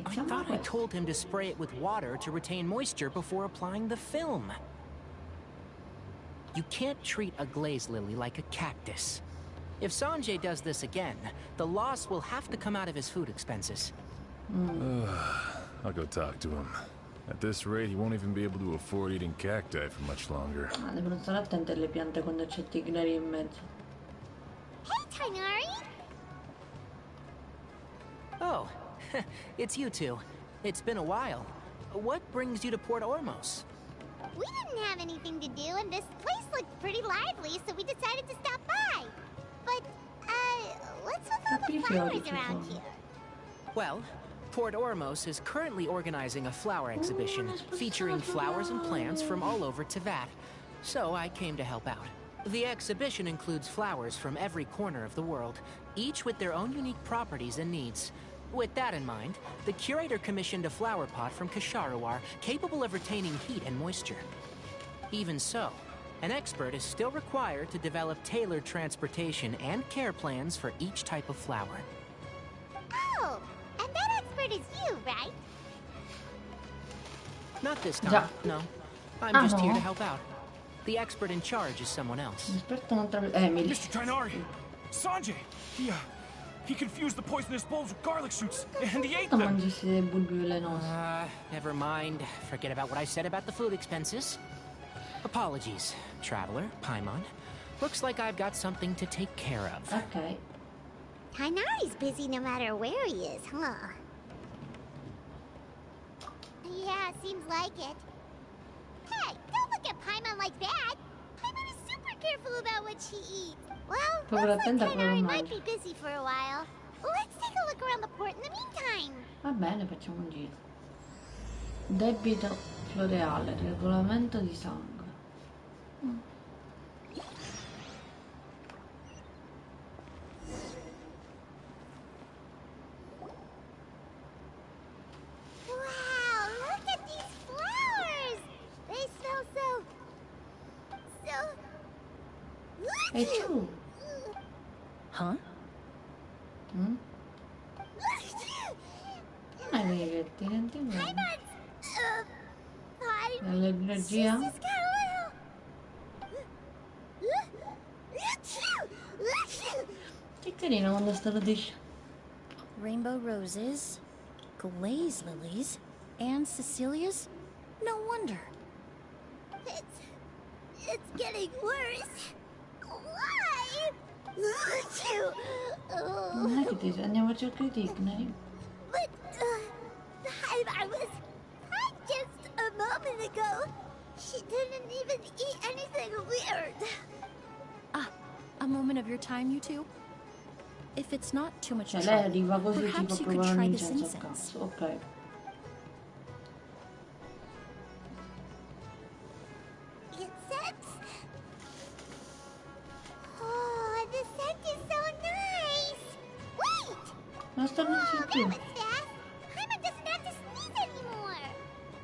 I thought I told him to spray it with water to retain moisture before applying the film. You can't treat a glaze lily like a cactus. If Sanjay does this again, the loss will have to come out of his food expenses. I'll go talk to him. At this rate, he won't even be able to afford eating cacti for much longer. Devono stare attenti alle piante quando c'è Tignari in mezzo. Hey, Tighnari! Oh, it's you two. It's been a while. What brings you to Port Ormos? We didn't have anything to do, and this place looked pretty lively, so we decided to stop by. But, what's with all the flowers around here? Well, Port Ormos is currently organizing a flower exhibition featuring flowers and plants from all over Teyvat, so I came to help out. The exhibition includes flowers from every corner of the world, each with their own unique properties and needs. With that in mind, the curator commissioned a flower pot from Kasharawar capable of retaining heat and moisture. Even so, an expert is still required to develop tailored transportation and care plans for each type of flower. Oh, and that expert is you, right? Not this time, no. I'm just here to help out. The expert in charge is someone else. Emily. Mr. Tighnari! Sanjay! He confused the poisonous bulbs with garlic shoots, and he ate them! Never mind. Forget about what I said about the food expenses. Apologies, traveler, Paimon. Looks like I've got something to take care of. Okay. Tighnari's busy no matter where he is, huh? Yeah, seems like it. Hey, don't look at Paimon like that! Paimon is super careful about what she eats. Well, looks like Tighnari might be busy for a while. Let's take a look around the port in the meantime. Va bene, facciamo un giro. Debito floreale, regolamento di sangue. Wow, look at these flowers! They smell so... Hey, tu. Huh? Non avevi che ti sentivo? Fine. L'allergia? This is kind of... Che carino quando sta lo dice. Rainbow roses, glaze lilies, and Cecilia's? No wonder. It's getting worse. Why? Non è che ti andiamo a cercare di Tignari. But I was just a moment ago. She didn't even eat anything weird. Ah, a moment of your time, you two? If it's not too much Cioè trouble, lei arriva così tipo perhaps a you could provare un try this incenso a incense. caso. Ok. Incense? Oh, the scent is so nice. Wait! Non sto Oh, più. that was fast. Paimon doesn't have to sneeze anymore.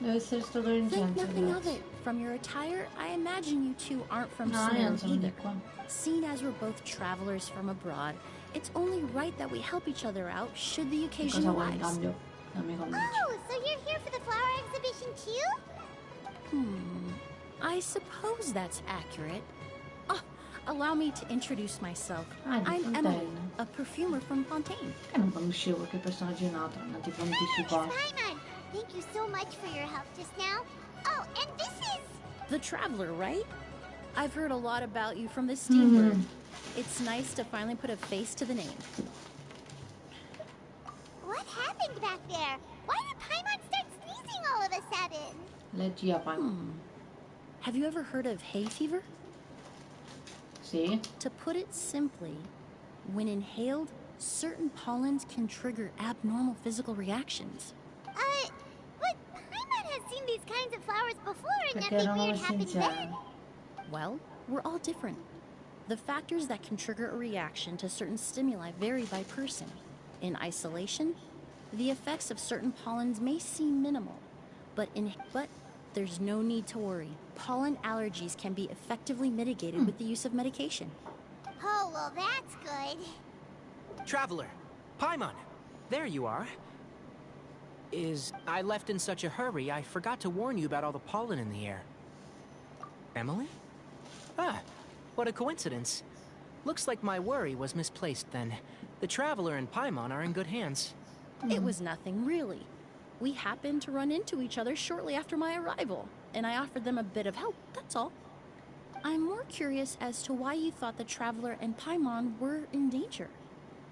Deve essere stato Think l'incenso. nothing of it. From your attire, I imagine you two aren't from No, io non Sumeru sono di either. qua. Seeing as we're both travelers from abroad, it's only right that we help each other out should the occasion Cosa vuoi in arise. cambio? Non mi convinci. Oh, so you're here for the flower exhibition too? I suppose that's accurate. Oh, allow me to introduce myself. Ah, di I'm Fontaine. Emily, a perfumer from Fontaine. Che non conoscevo che personaggio è nato, tipo anticipato. Paimon, thank you so much for your help just now. Oh, and this is... The traveler, right? I've heard a lot about you from the steamer. It's nice to finally put a face to the name. What happened back there? Why did Paimon start sneezing all of a sudden? Leggi a Paimon. Have you ever heard of hay fever? Sì. To put it simply, when inhaled, certain pollens can trigger abnormal physical reactions. But Paimon has seen these kinds of flowers before and Perché nothing erano weird messi happened then. insieme. Well, we're all different. The factors that can trigger a reaction to certain stimuli vary by person. In isolation, the effects of certain pollens may seem minimal, but there's no need to worry. Pollen allergies can be effectively mitigated with the use of medication. Oh, well, that's good. Traveler, Paimon, there you are. I left in such a hurry, I forgot to warn you about all the pollen in the air. Emily? Ah, what a coincidence. Looks like my worry was misplaced then. The Traveler and Paimon are in good hands. It was nothing, really. We happened to run into each other shortly after my arrival, and I offered them a bit of help, that's all. I'm more curious as to why you thought the Traveler and Paimon were in danger.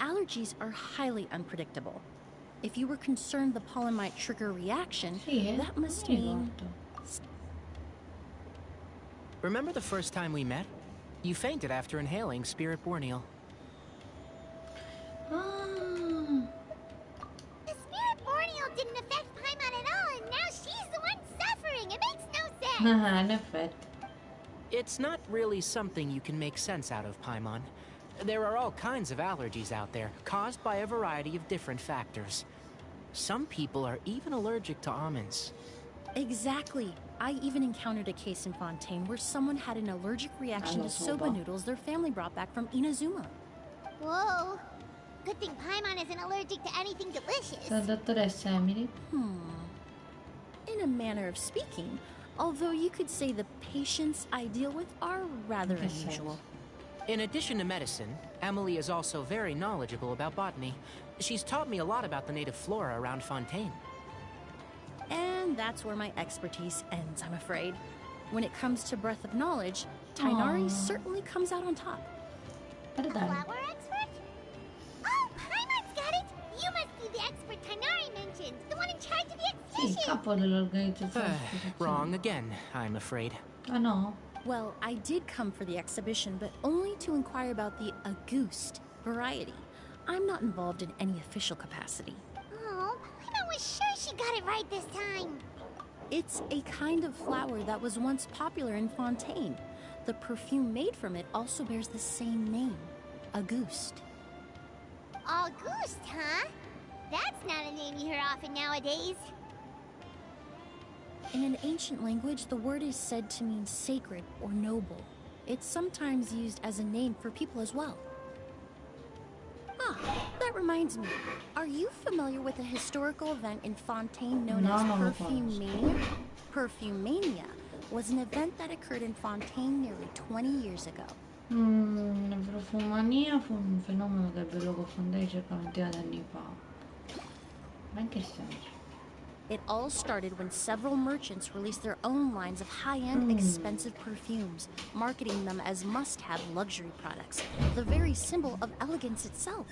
Allergies are highly unpredictable. If you were concerned the pollen might trigger a reaction, that must mean... Remember the first time we met? You fainted after inhaling Spirit Borneal. The Spirit Borneal didn't affect Paimon at all, and now she's the one suffering. It makes no sense. It's not really something you can make sense out of, Paimon. There are all kinds of allergies out there, caused by a variety of different factors. Some people are even allergic to almonds. Exactly. I even encountered a case in Fontaine where someone had an allergic reaction to soba noodles their family brought back from Inazuma. Whoa. Good thing Paimon isn't allergic to anything delicious. Dottoressa Emily. In a manner of speaking, although you could say the patients I deal with are rather unusual. In addition to medicine, Emily is also very knowledgeable about botany. She's taught me a lot about the native flora around Fontaine. And that's where my expertise ends, I'm afraid. When it comes to breadth of knowledge, Tighnari certainly comes out on top. Flower expert? Oh, Paimon's got it! You must be the expert Tighnari mentioned, the one in charge of the exhibition! Wrong again, I'm afraid. No. Well, I did come for the exhibition, but only to inquire about the Auguste variety. I'm not involved in any official capacity. Oh, Paimon was sure she got it right this time. It's a kind of flower that was once popular in Fontaine. The perfume made from it also bears the same name, Auguste. Auguste, huh? That's not a name you hear often nowadays. In an ancient language, the word is said to mean sacred or noble. It's sometimes used as a name for people as well. That reminds me. Are you familiar with a historical event in Fontaine known as Perfumania? Perfumania was an event that occurred in Fontaine nearly 20 years ago. Profumania fu un fenomeno che avvenne a Fontaine circa 20 anni fa. Ma in che senso? It all started when several merchants released their own lines of high-end, expensive perfumes, marketing them as must-have luxury products, the very symbol of elegance itself.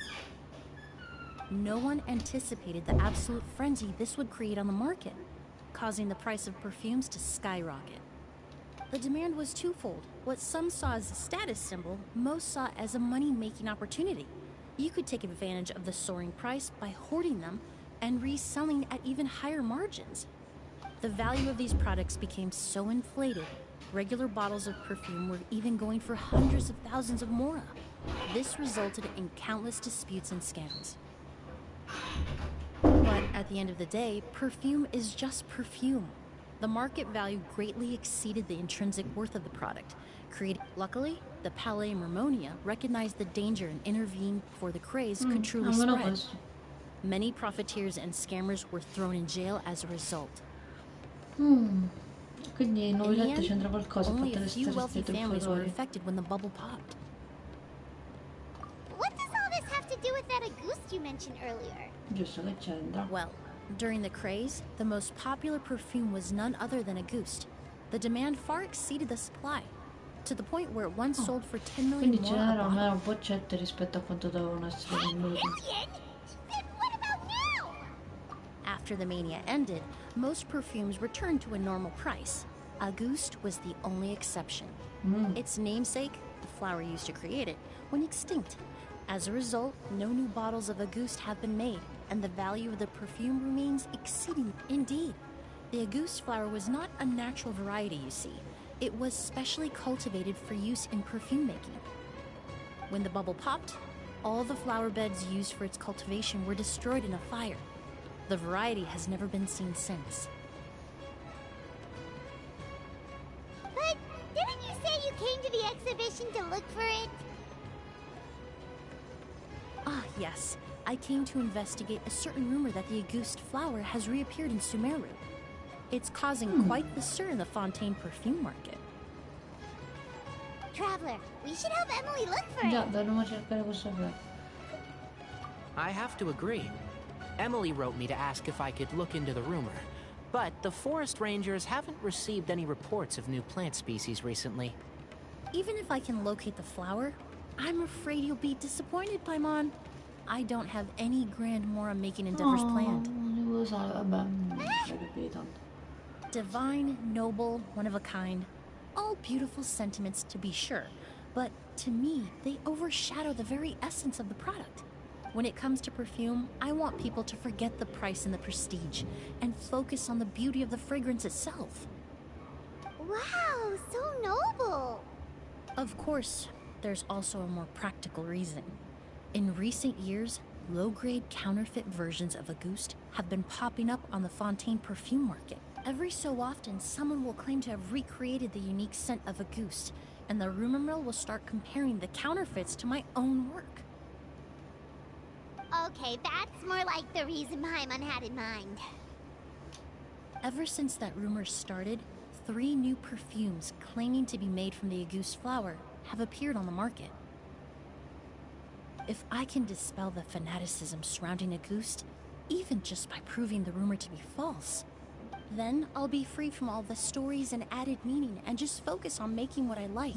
No one anticipated the absolute frenzy this would create on the market, causing the price of perfumes to skyrocket. The demand was twofold. What some saw as a status symbol, most saw as a money-making opportunity. You could take advantage of the soaring price by hoarding them and reselling at even higher margins. The value of these products became so inflated, regular bottles of perfume were even going for hundreds of thousands of mora. This resulted in countless disputes and scams. But at the end of the day, perfume is just perfume. The market value greatly exceeded the intrinsic worth of the product. Luckily, the Palais Mermonia recognized the danger and intervened before the craze could truly spread. Many profiteers and scammers were thrown in jail as a result. Quindi In the Novelletto end, c'entra qualcosa, only a fatte few restare wealthy stretto il families were furore. affected when the bubble popped. What does all this have to do with that Auguste you mentioned earlier? Giusto, che c'entra? Well, during the craze, the most popular perfume was none other than Auguste. The demand far exceeded the supply, to the point where it once sold for 10 million Quindi ce more a n'erano bottle. meno boccette rispetto a quanto dovevano essere venduti. Million? Then what about now? After the mania ended, most perfumes returned to a normal price. Auguste was the only exception. Its namesake, the flower used to create it, went extinct. As a result, no new bottles of Auguste have been made, and the value of the perfume remains exceeding. Indeed, the Auguste flower was not a natural variety, you see. It was specially cultivated for use in perfume making. When the bubble popped, all the flower beds used for its cultivation were destroyed in a fire. The variety has never been seen since. But didn't you say you came to the exhibition to look for it? Yes, I came to investigate a certain rumor that the Auguste flower has reappeared in Sumeru. It's causing quite the stir in the Fontaine perfume market. Traveler, we should help Emily look for it. Dovremmo cercare questo flower. I have to agree. Emily wrote me to ask if I could look into the rumor, but the forest rangers haven't received any reports of new plant species recently. Even if I can locate the flower, I'm afraid you'll be disappointed, Paimon. I don't have any grand Mora making endeavors planned. Divine, noble, one of a kind. All beautiful sentiments to be sure, but to me, they overshadow the very essence of the product. When it comes to perfume, I want people to forget the price and the prestige, and focus on the beauty of the fragrance itself. Wow, so noble! Of course, there's also a more practical reason. In recent years, low-grade counterfeit versions of Auguste have been popping up on the Fontaine perfume market. Every so often, someone will claim to have recreated the unique scent of Auguste, and the rumor mill will start comparing the counterfeits to my own work. Okay, that's more like the reason Paimon had in mind. Ever since that rumor started, 3 new perfumes claiming to be made from the Auguste flower have appeared on the market. If I can dispel the fanaticism surrounding Auguste, even just by proving the rumor to be false, then I'll be free from all the stories and added meaning and just focus on making what I like.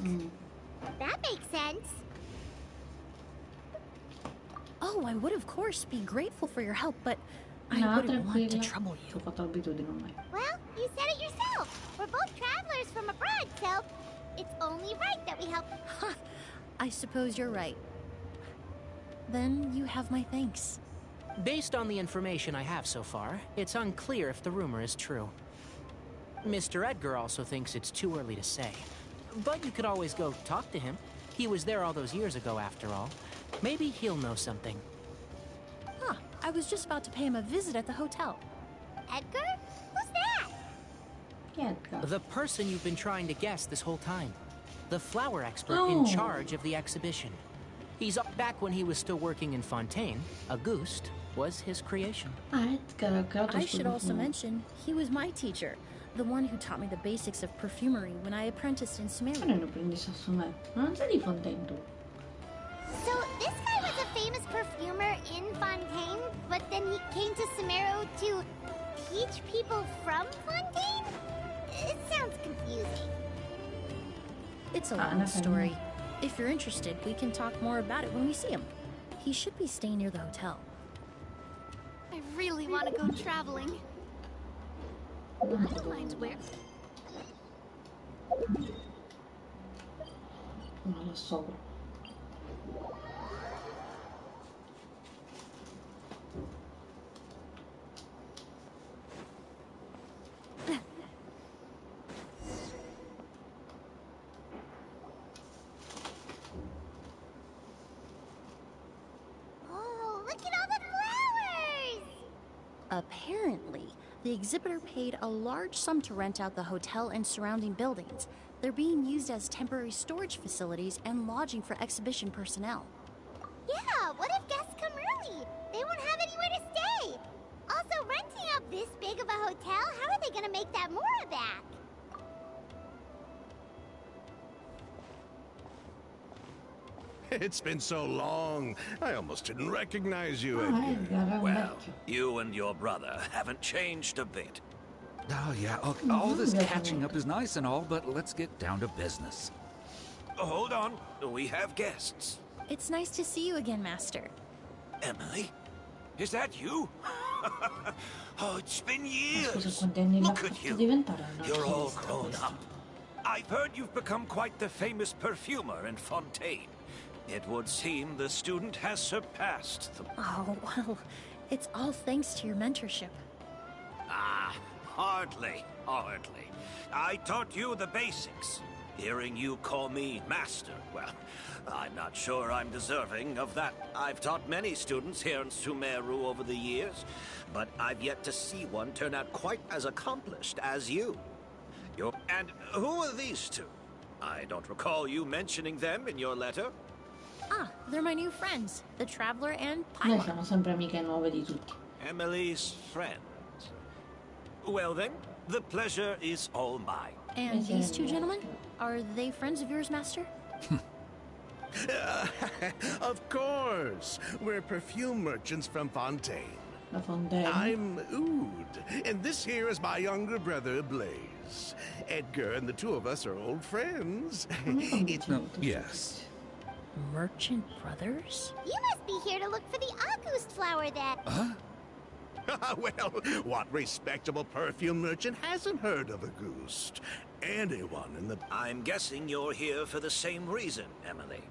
That makes sense. Oh, I would of course be grateful for your help, but I wouldn't want to trouble you. Well, you said it yourself. We're both travelers from abroad, so it's only right that we help. Huh, I suppose you're right. Then you have my thanks. Based on the information I have so far, it's unclear if the rumor is true. Mr. Edgar also thinks it's too early to say. But you could always go talk to him. He was there all those years ago, after all. Maybe he'll know something. Huh, I was just about to pay him a visit at the hotel. Edgar? Who's that? Edgar. The person you've been trying to guess this whole time. The flower expert in charge of the exhibition. He's up back when he was still working in Fontaine. Auguste was his creation. Edgar, I should also mention, he was my teacher. The one who taught me the basics of perfumery when I apprenticed in Sumeru. Non sei di Fontaine tu. So this guy was a famous perfumer in Fontaine, but then he came to Sumeru to teach people from Fontaine? It sounds confusing. It's a long story. If you're interested, we can talk more about it when we see him. He should be staying near the hotel. I really want to go traveling. I don't mind where. Non lo so. Oh, look at all the flowers! Apparently, the exhibitor paid a large sum to rent out the hotel and surrounding buildings. They're being used as temporary storage facilities and lodging for exhibition personnel. Yeah, what if guests come early? They won't have anywhere to stay. Also, renting out this big of a hotel, how are they gonna make that Mora back? It's been so long, I almost didn't recognize you, Edgar. Well, you and your brother haven't changed a bit. Oh, yeah, okay. All this catching up is nice and all, but let's get down to business. Hold on, we have guests. It's nice to see you again, Master. Emily? Is that you? Oh, it's been Scusa, years. quanti anni l'ha Look at fatto you. diventare un You're all artista grown questo. up. I've heard you've become quite the famous perfumer in Fontaine. It would seem the student has surpassed the... Oh, well, it's all thanks to your mentorship. Ah, hardly. I taught you the basics. Hearing you call me master, well, I'm not sure I'm deserving of that. I've taught many students here in Sumeru over the years, but I've yet to see one turn out quite as accomplished as you. And who are these two? I don't recall you mentioning them in your letter. Ah, they're my new friends, the Traveler and Noi Paimon. siamo sempre amiche nuove di tutti. Emily's friends. Well then, the pleasure is all mine. And these two gentlemen? Are they friends of yours, Master? Of course. We're perfume merchants from Fontaine. La Fontaine. I'm Oud, and this here is my younger brother, Blaze. Edgar and the two of us are old friends. Yes. Merchant brothers? You must be here to look for the August flower then. Well, what respectable perfume merchant hasn't heard of a goose? Anyone in the... I'm guessing you're here for the same reason, Emily.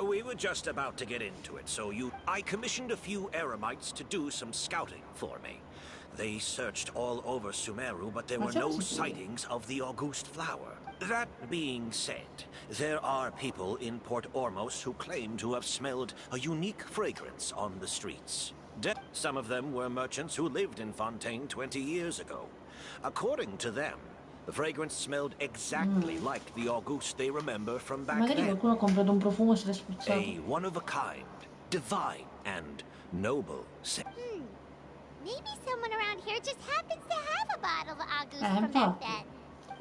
We were just about to get into it, so I commissioned a few eremites to do some scouting for me. They searched all over Sumeru, but there were no sightings of the August flower. That being said, there are people in Port Ormos who claim to have smelled a unique fragrance on the streets. Some of them were merchants who lived in Fontaine 20 years ago. According to them, the fragrance smelled exactly like the August they remember from back Magari then. qualcuno ha comprato un profumo e se l'è spruzzato. A one-of-a-kind, divine, and noble scent. Maybe someone around here just happens to have a bottle of August from back then.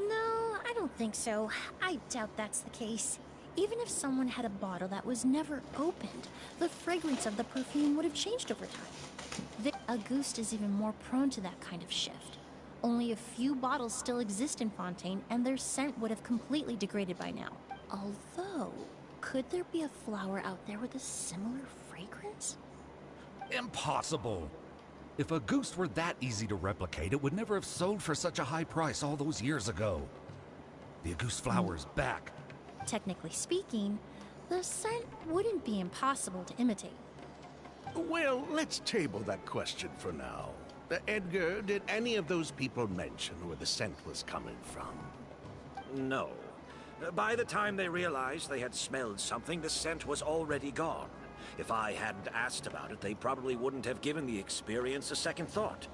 No, I don't think so. I doubt that's the case. Even if someone had a bottle that was never opened, the fragrance of the perfume would have changed over time. The Auguste is even more prone to that kind of shift. Only a few bottles still exist in Fontaine, and their scent would have completely degraded by now. Although, could there be a flower out there with a similar fragrance? Impossible. If Auguste were that easy to replicate, it would never have sold for such a high price all those years ago. The Auguste flower's back. Technically speaking, the scent wouldn't be impossible to imitate. Well, let's table that question for now. Edgar, did any of those people mention where the scent was coming from? No. By the time they realized they had smelled something, the scent was already gone. If I hadn't asked about it, they probably wouldn't have given the experience a second thought.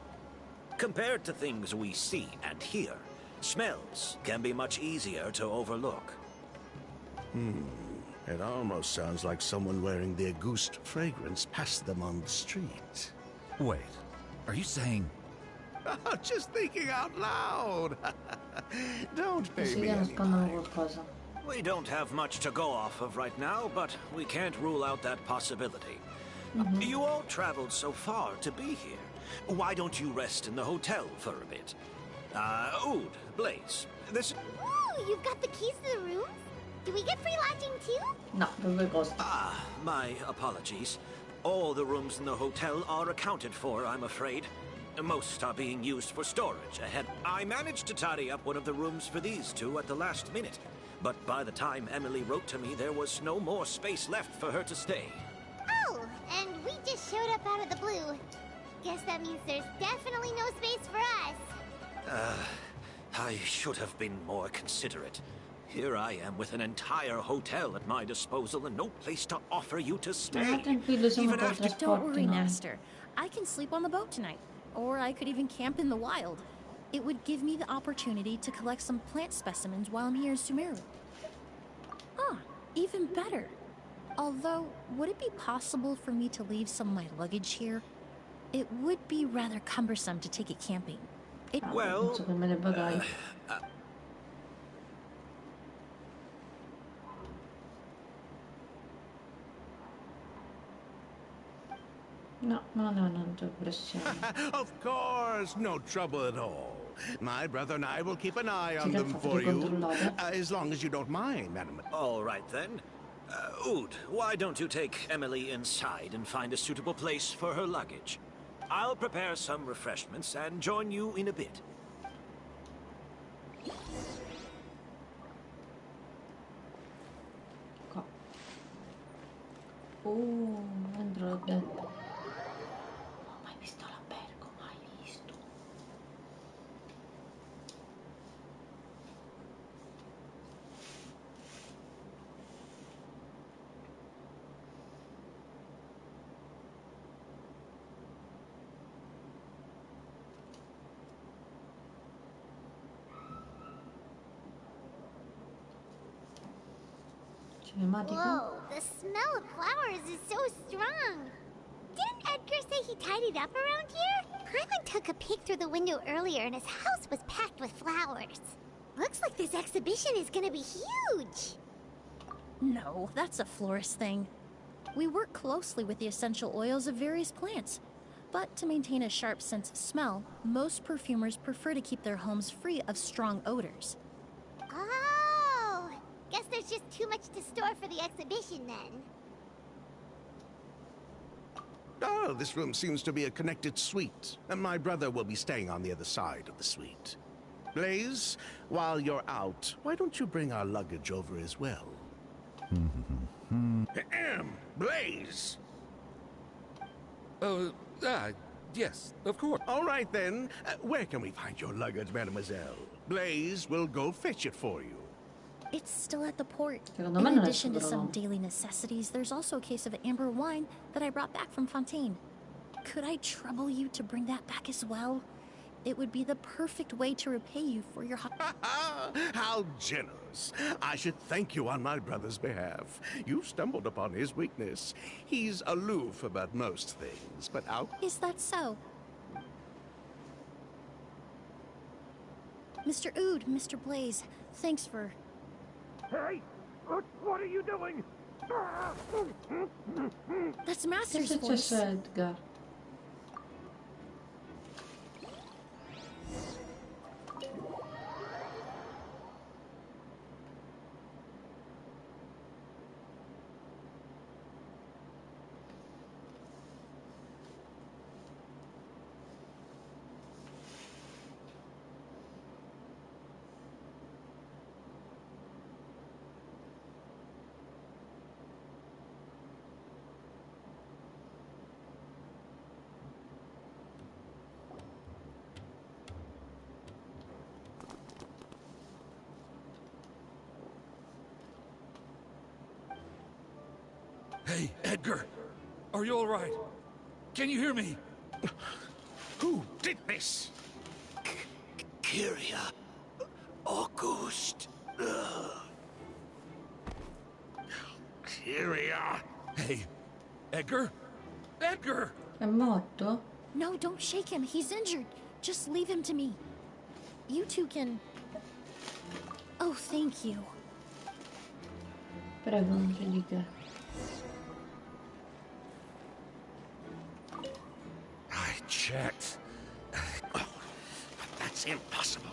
Compared to things we see and hear, smells can be much easier to overlook. It almost sounds like someone wearing the Auguste fragrance passed them on the street. Wait, are you saying... Just thinking out loud. Don't pay me any mind. We don't have much to go off of right now, but we can't rule out that possibility. You all traveled so far to be here. Why don't you rest in the hotel for a bit? Oud, Blaze, this... Ooh, you've got the keys to the rooms? Do we get free lodging too? No, dove costa. My apologies. All the rooms in the hotel are accounted for, I'm afraid. Most are being used for storage ahead. I managed to tidy up one of the rooms for these two at the last minute. But by the time Emily wrote to me, there was no more space left for her to stay. Oh, and we just showed up out of the blue. Guess that means there's definitely no space for us. I should have been more considerate. Here I am with an entire hotel at my disposal and no place to offer you to stay. Even after... Don't worry, Master. I can sleep on the boat tonight. Or I could even camp in the wild. It would give me the opportunity to collect some plant specimens while I'm here in Sumeru. Ah, even better. Although, would it be possible for me to leave some of my luggage here? It would be rather cumbersome to take it camping. Well... No, non c'è pressione. Of course, no trouble at all. My brother and I will keep an eye on them for you, as long as you don't mind, madam. All right, then. Oud, why don't you take Emily inside and find a suitable place for her luggage? I'll prepare some refreshments and join you in a bit. Andrò dentro. Non ho mai visto l'albergo, mai visto. Cinematica. Whoa, The smell of flowers is so strong. Didn't Edgar say he tidied up around here? Paimon took a peek through the window earlier and his house was packed with flowers. Looks like this exhibition is gonna be huge. No, that's a florist thing. We work closely with the essential oils of various plants. But to maintain a sharp sense of smell, most perfumers prefer to keep their homes free of strong odors. Oh, guess there's just too much to store for the exhibition then. Oh, this room seems to be a connected suite, and my brother will be staying on the other side of the suite. Blaze, while you're out, why don't you bring our luggage over as well? Blaze! Yes, of course. All right then. Where can we find your luggage, mademoiselle? Blaze will go fetch it for you. It's still at the port. Secondo In me non è addition to sicuro, some no. daily necessities, there's also a case of amber wine that I brought back from Fontaine. Could I trouble you to bring that back as well? It would be the perfect way to repay you for your How generous. I should thank you on my brother's behalf. You stumbled upon his weakness. He's aloof about most things, but out... Is that so? Mr. Oud, Mr. Blaze, thanks for... Hey! What are you doing? That's Che è Master's successo voice. a Edgar? Hey, Edgar. Are you all right? Can you hear me? Who did this? Kyria. August. Kyria. Hey, Edgar? Edgar! È morto? No, don't shake him. He's injured. Just leave him to me. You two can... Oh, thank you. Prego, non c'è di che. I checked. Oh, but that's impossible.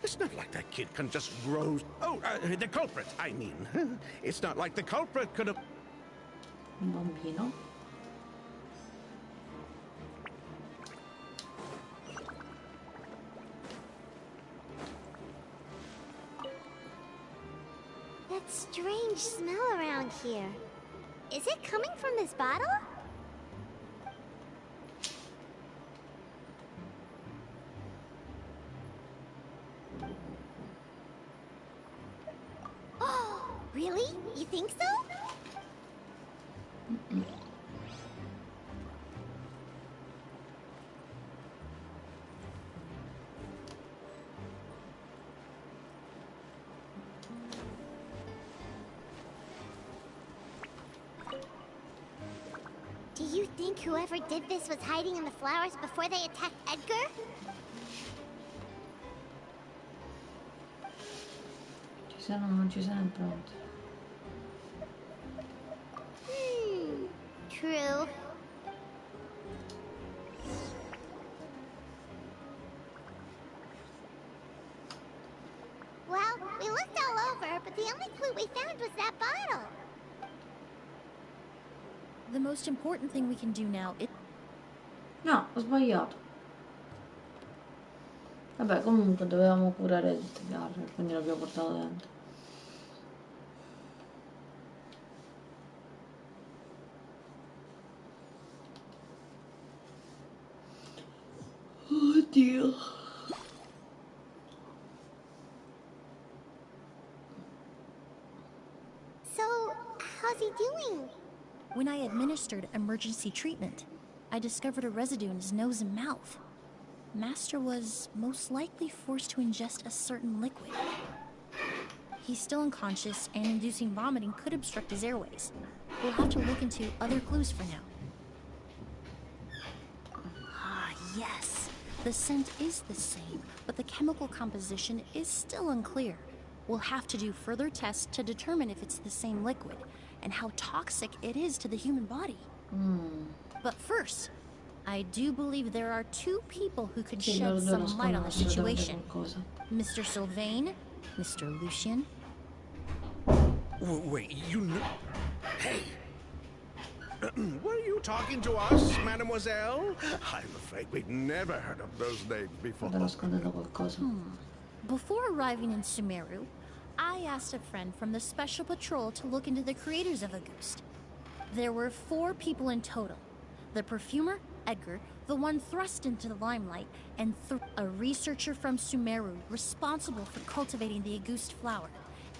It's not like that kid can just grow... Oh, the culprit, I mean. It's not like the culprit could have... Un bambino? That strange smell around here. Is it coming from this bottle? Oh, really? You think so? Do you think whoever did this was hiding in the flowers before they attacked Edgar? Ci sono o non ci sono pronti? True. Well, we looked all over, but the only clue we found was that bottle. The most important thing we can do now is... No, ho sbagliato. Vabbè, comunque dovevamo curare tutte le armi, quindi l'abbiamo portato dentro. Oddio. So, how's he doing? When I administered emergency treatment, I discovered a residue in his nose and mouth. Master was most likely forced to ingest a certain liquid. He's still unconscious, and inducing vomiting could obstruct his airways. We'll have to look into other clues for now. Ah, yes. The scent is the same, but the chemical composition is still unclear. We'll have to do further tests to determine if it's the same liquid, and how toxic it is to the human body. But first, I do believe there are two people who could shed some light on the situation. Mr. Sylvain, Mr. Lucien. Wait, you know... Hey! Were you talking to us, mademoiselle? I'm afraid we'd never heard of those names before. Before arriving in Sumeru, I asked a friend from the Special Patrol to look into the creators of Auguste. There were 4 people in total. The perfumer, Edgar, the one thrust into the limelight, and a researcher from Sumeru responsible for cultivating the Auguste flower,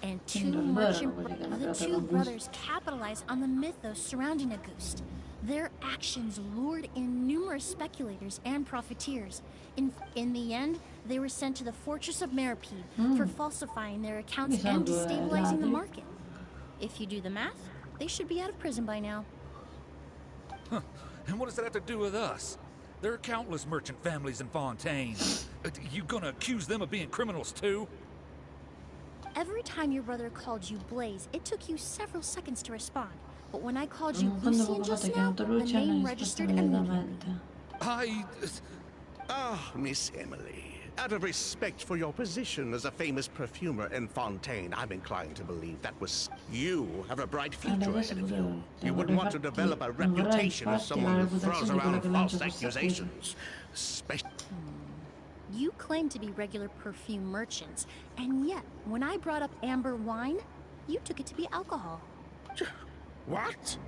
and 2 merchant the 2 brothers capitalized on the mythos surrounding Auguste. Their actions lured in numerous speculators and profiteers. In the end, they were sent to the fortress of Meripede for falsifying their accounts and destabilizing the market. If you do the math, they should be out of prison by now. Huh. And what does that have to do with us? There are countless merchant families in Fontaine. You gonna accuse them of being criminals too? Every time your brother called you Blaze, it took you several seconds to respond. But when I called you Lucien just now, the name registered immediately. Miss Emily, out of respect for your position as a famous perfumer in Fontaine, I'm inclined to believe that was... You have a bright future ahead of you. You wouldn't want to develop a reputation as someone who throws around false accusations. You claim to be regular perfume merchants, and yet, when I brought up amber wine, you took it to be alcohol. What?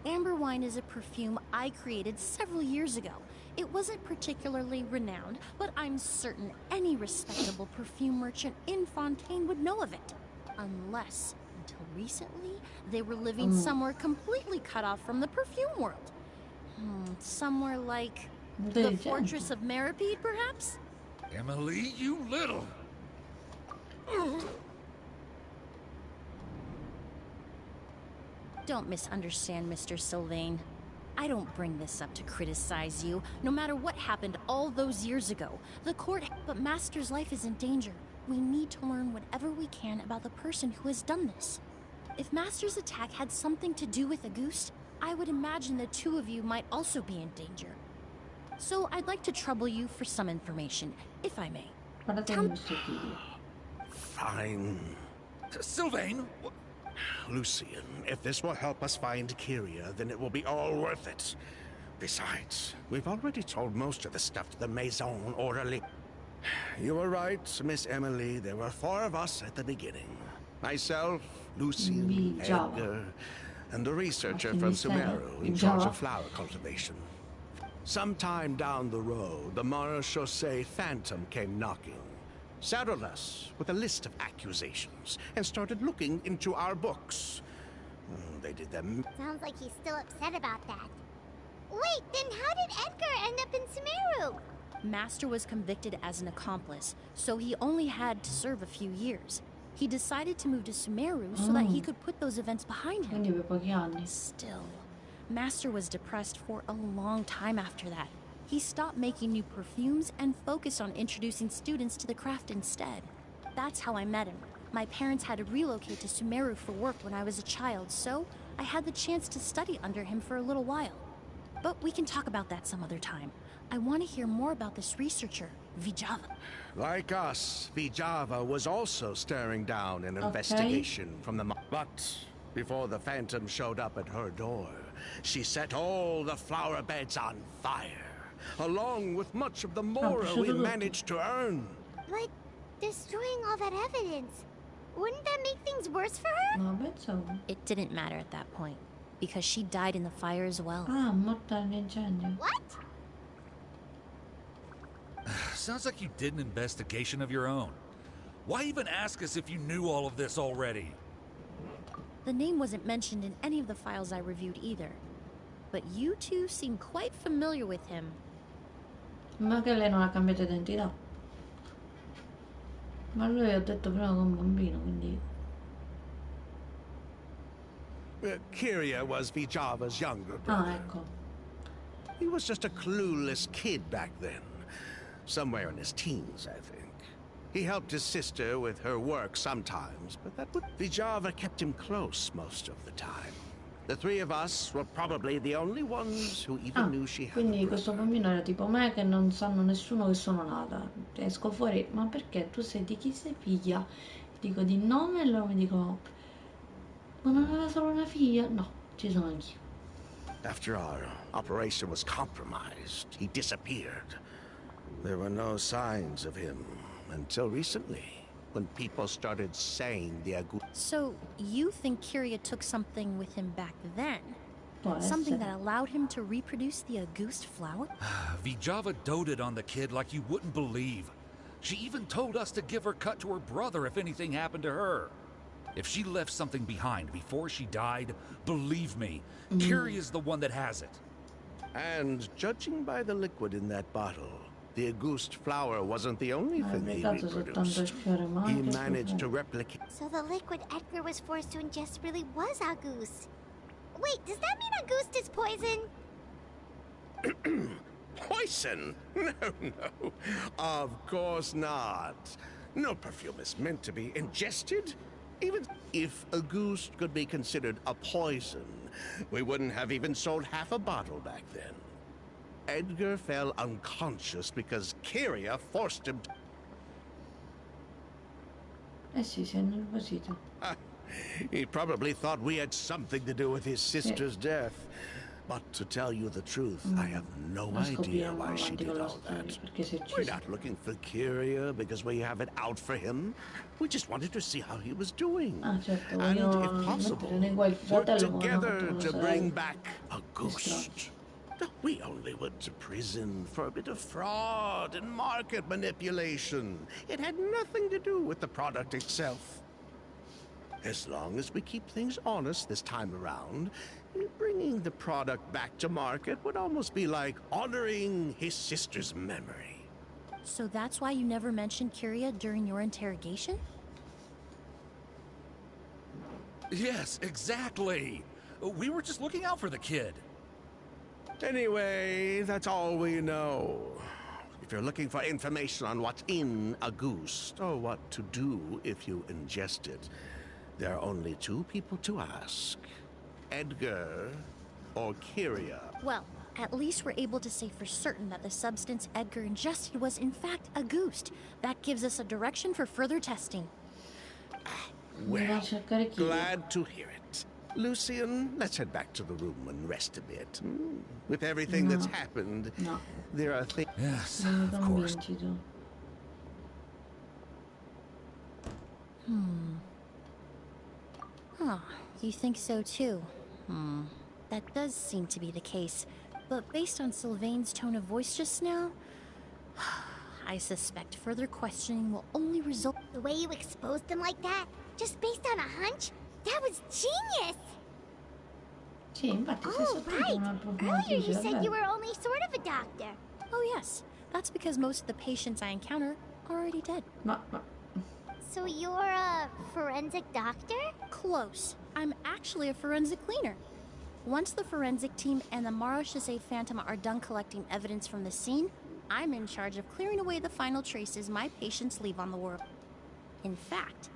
Amber wine is a perfume I created several years ago. It wasn't particularly renowned, but I'm certain any respectable perfume merchant in Fontaine would know of it. Unless, until recently, they were living somewhere completely cut off from the perfume world. Somewhere like the fortress of Meripede, perhaps? Emily, you little... Don't misunderstand, Mr. Sylvain. I don't bring this up to criticize you, no matter what happened all those years ago. The court... But Master's life is in danger. We need to learn whatever we can about the person who has done this. If Master's attack had something to do with Auguste, I would imagine the 2 of you might also be in danger. So I'd like to trouble you for some information, if I may. Fine. Sylvain! Lucien, if this will help us find Kyria, then it will be all worth it. Besides, we've already told most of the stuff to the Maison orderly. You were right, Miss Emily. There were 4 of us at the beginning. Myself, Lucien, Edgar, and the researcher from Sumeru in charge of flower cultivation. Sometime down the road, the Marechaussee Phantom came knocking, saddled us with a list of accusations, and started looking into our books. They did them. Sounds like he's still upset about that. Wait, then how did Edgar end up in Sumeru? Master was convicted as an accomplice, so he only had to serve a few years. He decided to move to Sumeru so that he could put those events behind him. Still, Master was depressed for a long time after that. He stopped making new perfumes and focused on introducing students to the craft instead. That's how I met him. My parents had to relocate to Sumeru for work when I was a child, so I had the chance to study under him for a little while. But we can talk about that some other time. I want to hear more about this researcher, Vijava. Like us, Vijava was also staring down an investigation from the... But before the Phantom showed up at her door, she set all the flower beds on fire, along with much of the mora we managed to earn. But destroying all that evidence, wouldn't that make things worse for her? No, I bet so. It didn't matter at that point, because she died in the fire as well. What? Sounds like you did an investigation of your own. Why even ask us if you knew all of this already? The name wasn't mentioned in any of the files I reviewed either. But you two seem quite familiar with him. Ma che lei non ha cambiato identità. Ma lui ha detto prima che è un bambino, quindi... Kyria was Vijava's younger Ah, brother. ecco. He was just a clueless kid back then. Somewhere in his teens, I think. He helped his sister with her work sometimes, but Vijava kept him close most of the time. The three of us were probably the only ones who even knew she had a Quindi brother. questo bambino era tipo me che non sanno nessuno che sono nata. Esco fuori, ma perché tu sei di chi sei figlia? Dico di nome e loro mi dicono, ma non aveva solo una figlia? No, ci sono anch'io. After our operation was compromised, he disappeared. There were no signs of him until recently, when people started saying the So, you think Kyria took something with him back then? Può Something essere. that allowed him to reproduce the Auguste flower? Vijava doted on the kid like you wouldn't believe. She even told us to give her cut to her brother if anything happened to her. If she left something behind before she died, believe me, Kyria's the one that has it. And judging by the liquid in that bottle, the Auguste flower wasn't the only thing he reproduced. He managed to replicate... So the liquid Edgar was forced to ingest really was Auguste. Wait, does that mean Auguste is poison? Poison? No, no. Of course not. No perfume is meant to be ingested. Even if Auguste could be considered a poison, we wouldn't have even sold half a bottle back then. Edgar fell unconscious because Kyria forced him to... Eh sì, si è innervosito. He probably thought we had something to do with his sister's death. But to tell you the truth, I have no idea why she did all that. We're not looking for Kyria because we have it out for him. We just wanted to see how he was doing. Ah, certo, And vogliono if possible, mettere nei guai il work fratello, ma hanno together fatto to una bring sorella. back a ghost. We only went to prison for a bit of fraud and market manipulation. It had nothing to do with the product itself. As long as we keep things honest this time around, bringing the product back to market would almost be like honoring his sister's memory. So that's why you never mentioned Kyria during your interrogation? Yes, exactly. We were just looking out for the kid. Anyway, that's all we know. If you're looking for information on what's in Auguste, or what to do if you ingest it, there are only two people to ask. Edgar or Kyria. Well, at least we're able to say for certain that the substance Edgar ingested was in fact Auguste. That gives us a direction for further testing. Well, glad to hear it. Lucian, let's head back to the room and rest a bit. With everything that's happened, there are things... Yes, of course. Huh, you think so too? That does seem to be the case. But based on Sylvain's tone of voice just now, I suspect further questioning will only result... The way you exposed them like that, just based on a hunch, that was genius! Sì, infatti, oh, right. Earlier you said you were only sort of a doctor. Oh yes, that's because most of the patients I encounter are already dead. So you're a forensic doctor? Close. I'm actually a forensic cleaner. Once the forensic team and the Marochisé Phantom are done collecting evidence from the scene, I'm in charge of clearing away the final traces my patients leave on the world. In fact,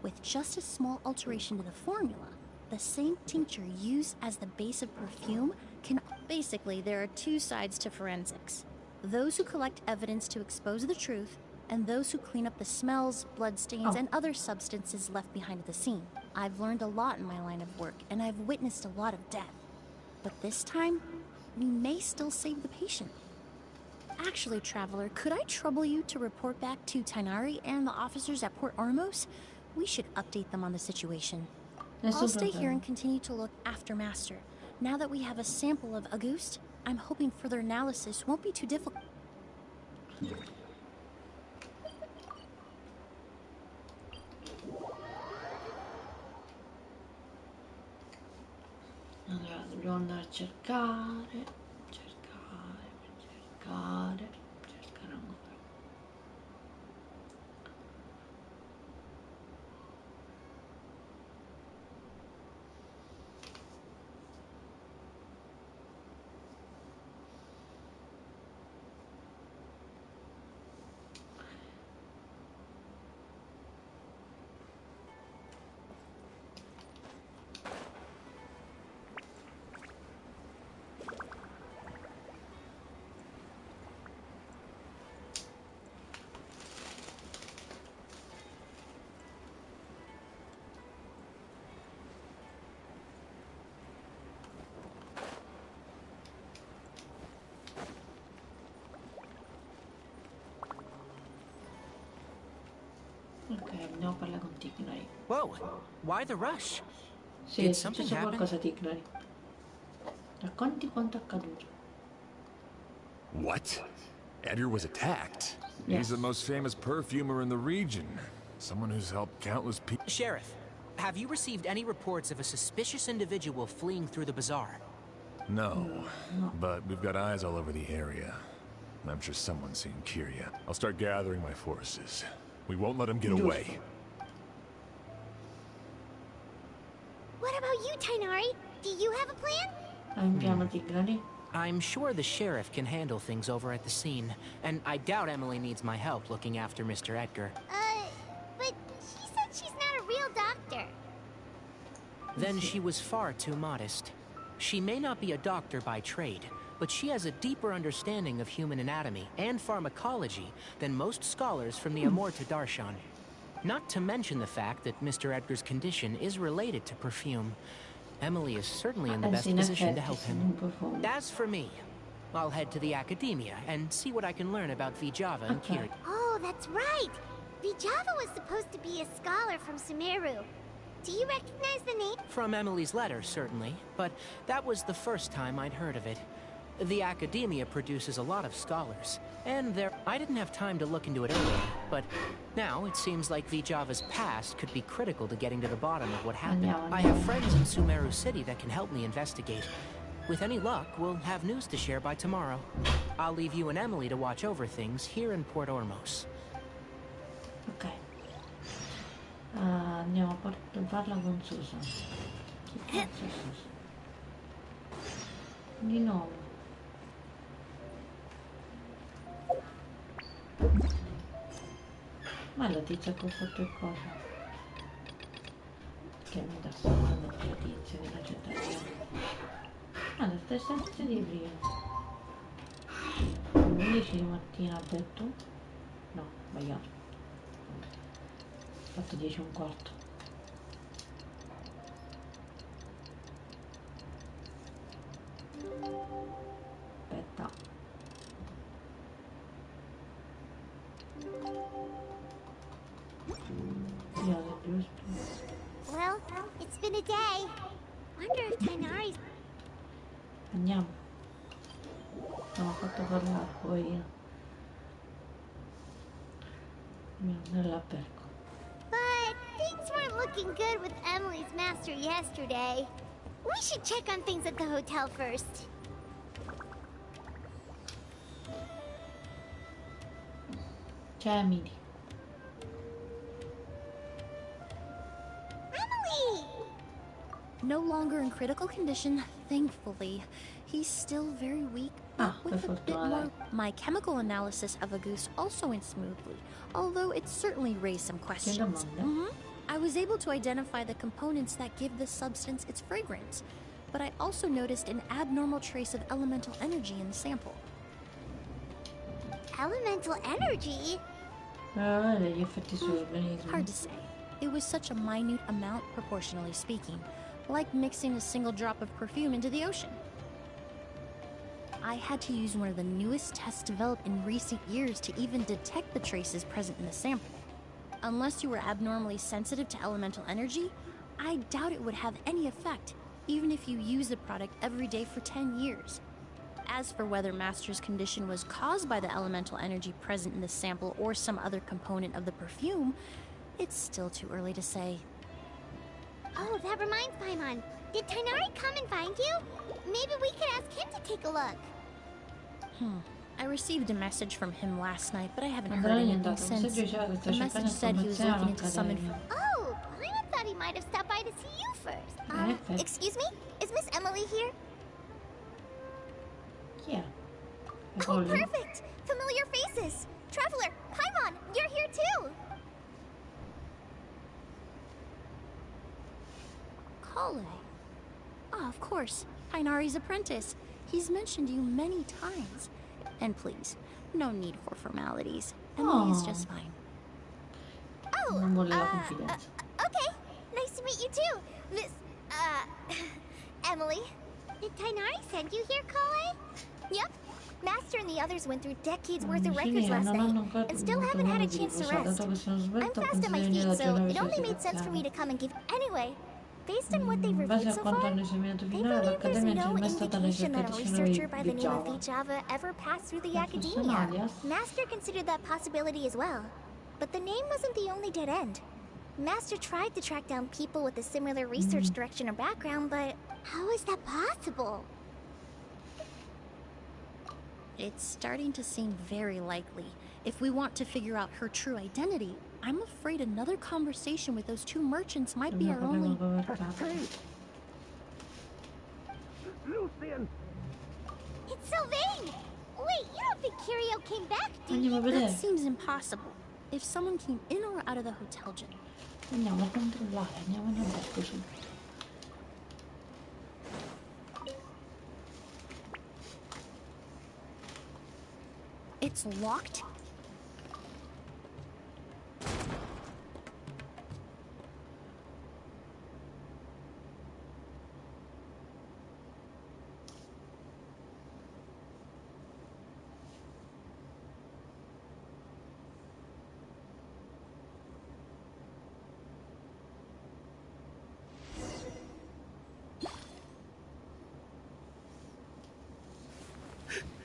with just a small alteration to the formula, the same tincture used as the base of perfume can... Basically, there are two sides to forensics. Those who collect evidence to expose the truth, and those who clean up the smells, bloodstains, and other substances left behind at the scene. I've learned a lot in my line of work, and I've witnessed a lot of death. But this time, we may still save the patient. Actually, Traveler, could I trouble you to report back to Tainari and the officers at Port Ormos? We should update them on the situation. I'll stay here and continue to look after Master. Now that we have a sample of Auguste, I'm hoping further analysis won't be too difficult. Allora, dobbiamo andare a cercare ancora. andiamo a parlare con Tignari. Whoa, why the rush? Sì, Did è something successo happen? qualcosa, Tignari. Racconti quanto è accaduto. What? Edgar was attacked? Yes. He's the most famous perfumer in the region. Someone who's helped countless people. Sheriff, have you received any reports of a suspicious individual fleeing through the bazaar? No, but we've got eyes all over the area. I'm sure someone's seen Kyria. I'll start gathering my forces. We won't let him get away. What about you, Tainari? Do you have a plan? Hai un piano, Tignari? I'm sure the sheriff can handle things over at the scene, and I doubt Emily needs my help looking after Mr. Edgar. But she said she's not a real doctor. Then she was far too modest. She may not be a doctor by trade, but she has a deeper understanding of human anatomy and pharmacology than most scholars from the Amor to Darshan. Not to mention the fact that Mr. Edgar's condition is related to perfume. Emily is certainly in the best position to help him. As for me, I'll head to the academia and see what I can learn about Vijava and Kyria. Oh, that's right! Vijava was supposed to be a scholar from Sumeru. Do you recognize the name? From Emily's letter, certainly, but that was the first time I'd heard of it. The academia produces a lot of scholars, and I didn't have time to look into it earlier, but now it seems like Vijava's past could be critical to getting to the bottom of what happened. I have friends in Sumeru City that can help me investigate. With any luck, we'll have news to share by tomorrow. I'll leave you and Emily to watch over things here in Port Ormos. Ok. Andiamo a parla con Susan. Chi cazzo è Susan? Di nuovo. Ma la tizia che ho fatto il coso che mi dà soltanto la tizia della centazione. Ah, la stessa tizia di prima. 11 di mattina ha detto? No, sbagliato. Ho fatto 10 e un quarto. Aspetta. Well, it's been a day. Wonder if Tainari's... Andiamo. Non ho fatto parlare poi. Nell'albergo. But things weren't looking good with Emily's master yesterday. We should check on things at the hotel first. Ciao, Emily. Emily! No longer in critical condition, thankfully. He's still very weak, but with a bit more... My chemical analysis of a goose also went smoothly, although it certainly raised some questions. I was able to identify the components that give this substance its fragrance, but I also noticed an abnormal trace of elemental energy in the sample. Elemental energy? Gli effetti sull'organismo. Hard to say. It was such a minute amount, proportionally speaking, like mixing a single drop of perfume into the ocean. I had to use one of the newest tests developed in recent years to even detect the traces present in the sample. Unless you were abnormally sensitive to elemental energy, I doubt it would have any effect, even if you use the product every day for 10 years. As for whether Master's condition was caused by the elemental energy present in the sample or some other component of the perfume, it's still too early to say. Oh, that reminds Paimon. Did Tainari come and find you? Maybe we could ask him to take a look. I received a message from him last night, but I haven't heard anything since. The message said he was looking into some Oh, Paimon thought he might have stopped by to see you first. Excuse me? Is Miss Emily here? Yeah. Oh, perfect! Familiar faces! Traveler, Paimon, you're here too! Kale. Ah, of course. Tainari's apprentice. He's mentioned you many times. And please, no need for formalities. Emily is just fine. Oh, okay. Nice to meet you too, Miss, Emily. Did Tainari send you here, Kale? Yep. Master and the others went through decades worth of records last night, and still haven't had a chance to rest. I'm fast on my feet, so it only made sense for me to come and give... Anyway, based on what they've reviewed so far, they believe there's no indication that a researcher by the name of Vijava ever passed through the academia. Master considered that possibility as well. But the name wasn't the only dead end. Master tried to track down people with a similar research direction or background, but how is that possible? It's starting to seem very likely. If we want to figure out her true identity, I'm afraid another conversation with those two merchants might be our only... Lucian! It's Sylvain! Wait, you don't think Kirio came back, do you? That seems impossible. If someone came in or out of the hotel gym. Andiamo a controllare, andiamo in albergo su. It's locked?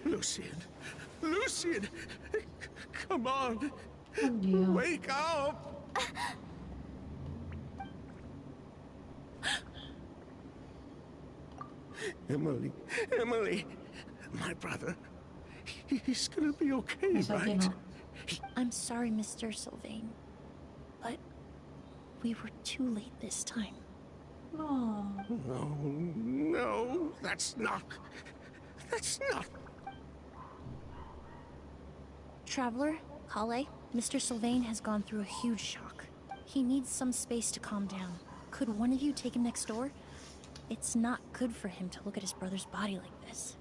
Lucian! Lucian! Come on! Oddio. Wake up! Emily, Emily, my brother, he's gonna be okay, right? I'm sorry, Mr. Sylvain, but we were too late this time. No. No, no, that's not... Traveler, Kale, Mr. Sylvain has gone through a huge shock. He needs some space to calm down. Could one of you take him next door? It's not good for him to look at his brother's body like this.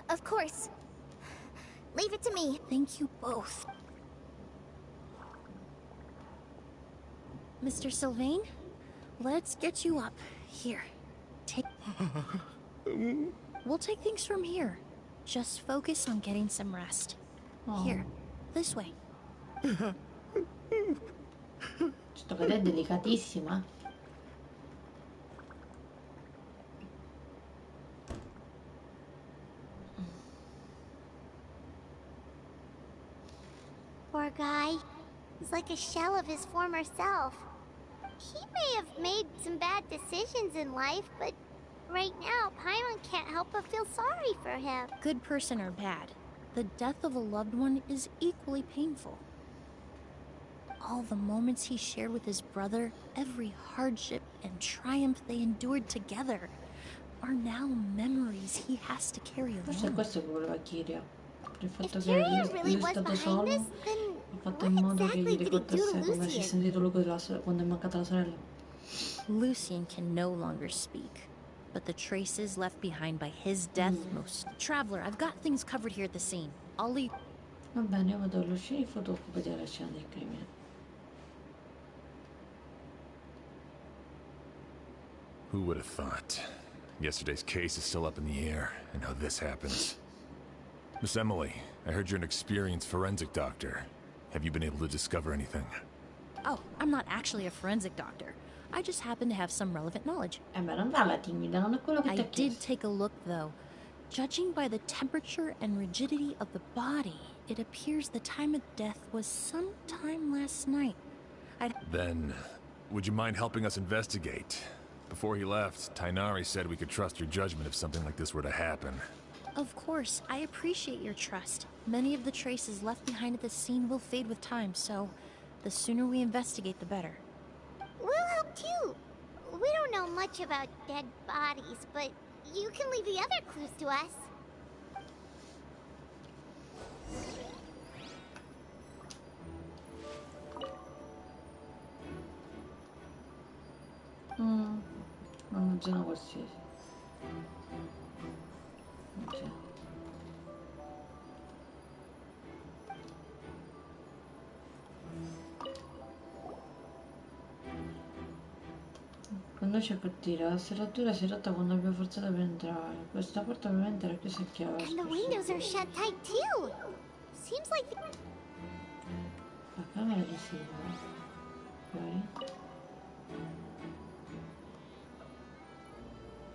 Of course. Leave it to me. Thank you both. Mr. Sylvain, let's get you up. Here, take... We'll take things from here. Just focus on getting some rest. Here, this way. Sto che è delicatissima. Poor guy. He's like a shell of his former self. He may have made some bad decisions in life, but right now, Paimon can't help but feel sorry for him. Good person or bad, the death of a loved one is equally painful. All the moments he shared with his brother, every hardship and triumph they endured together, are now memories he has to carry Forse alone. questo che voleva Kiria. Per il fatto If che Kirio lui really è was stato behind solo, this, then ha fatto in what modo che exactly gli did he do to ricordasse come si è Lucian? sentito lui quando è mancata la sorella. Lucian can no longer speak, but the traces left behind by his death most... Traveler, I've got things covered here at the scene. I'll leave... Va bene, io vado allo sceriffo, tu occupati della scena del crimine. Who would have thought? Yesterday's case is still up in the air, and now this happens. Miss Emily, I heard you're an experienced forensic doctor. Have you been able to discover anything? Oh, I'm not actually a forensic doctor. I just happen to have some relevant knowledge. Beh, non dalla timida, non è quello che I ti ha did chiesto. take a look, though. Judging by the temperature and rigidity of the body, it appears the time of death was sometime last night. Then, would you mind helping us investigate? Before he left, Tainari said we could trust your judgment if something like this were to happen. Of course, I appreciate your trust. Many of the traces left behind at the scene will fade with time, so the sooner we investigate, the better. We'll help too. We don't know much about dead bodies, but you can leave the other clues to us. Mannaggia una qualsiasi. Non c'è. non c'è che tira. La serratura si è rotta quando abbiamo forzato per entrare. Questa porta ovviamente era chiusa a chiave. And the windows are shut tight too. Seems like La camera di Silvia. Ok.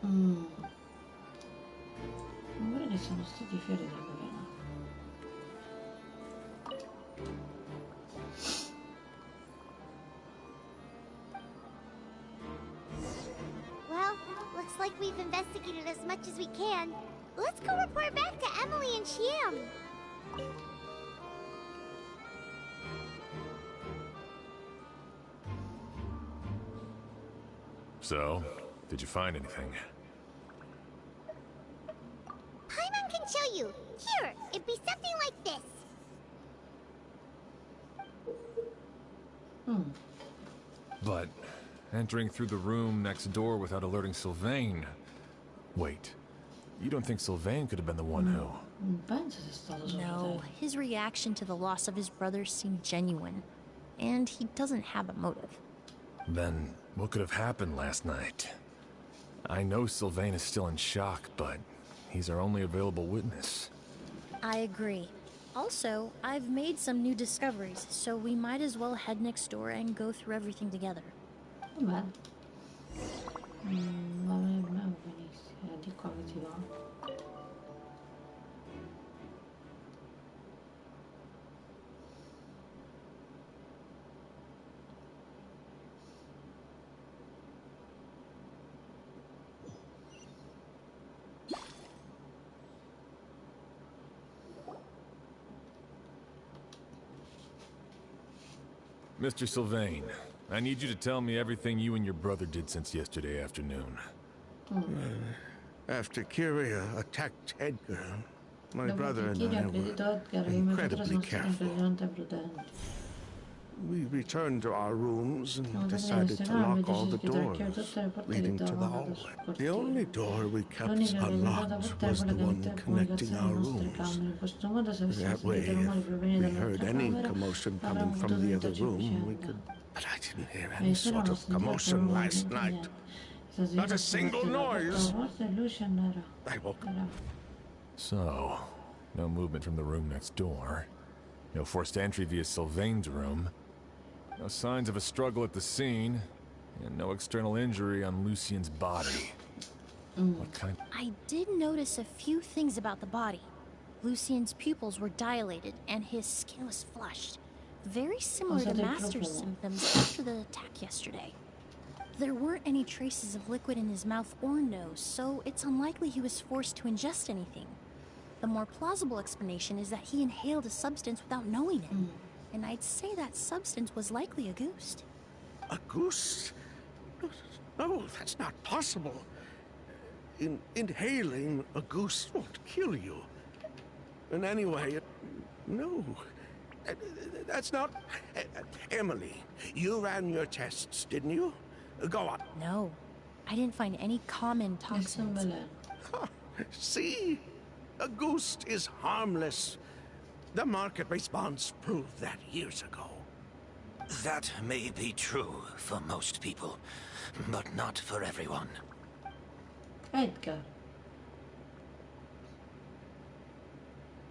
Non vorrei che sono stati fiori da Verona. Well, looks like we've investigated as much as we can. Let's go report back to Emily and Chiam. So, did you find anything? Paimon can show you. Here, it'd be something like this. But entering through the room next door without alerting Sylvain... Wait, you don't think Sylvain could have been the one who... No, his reaction to the loss of his brother seemed genuine, and he doesn't have a motive. Then, what could have happened last night? I know Sylvain is still in shock, but he's our only available witness. I agree. Also, I've made some new discoveries, so we might as well head next door and go through everything together. Vabbè. Va benissimo. Di qua che si va. Mr. Sylvain, I need you to tell me everything you and your brother did since yesterday afternoon. After Kyria attacked Edgar, my brother and I were incredibly careful. We returned to our rooms and decided to lock all the doors leading to the hallway. The only door we kept unlocked was the one connecting our rooms. That way, if we heard any commotion coming from the other room, we could... But I didn't hear any sort of commotion last night. Not a single noise. I woke up. So, no movement from the room next door. No forced entry via Sylvain's room. No signs of a struggle at the scene. And no external injury on Lucien's body. What kind... I did notice a few things about the body. Lucien's pupils were dilated, and his skin was flushed. Very similar to Master's symptoms after the attack yesterday. There weren't any traces of liquid in his mouth or nose, so it's unlikely he was forced to ingest anything. The more plausible explanation is that he inhaled a substance without knowing it. And I'd say that substance was likely a goose. A goose? No, that's not possible. Inhaling a goose won't kill you. And anyway, no. That's not... Emily, you ran your tests, didn't you? Go on. No, I didn't find any common toxins. See? A goose is harmless. The market response proved that years ago. That may be true for most people, but not for everyone. Edgar.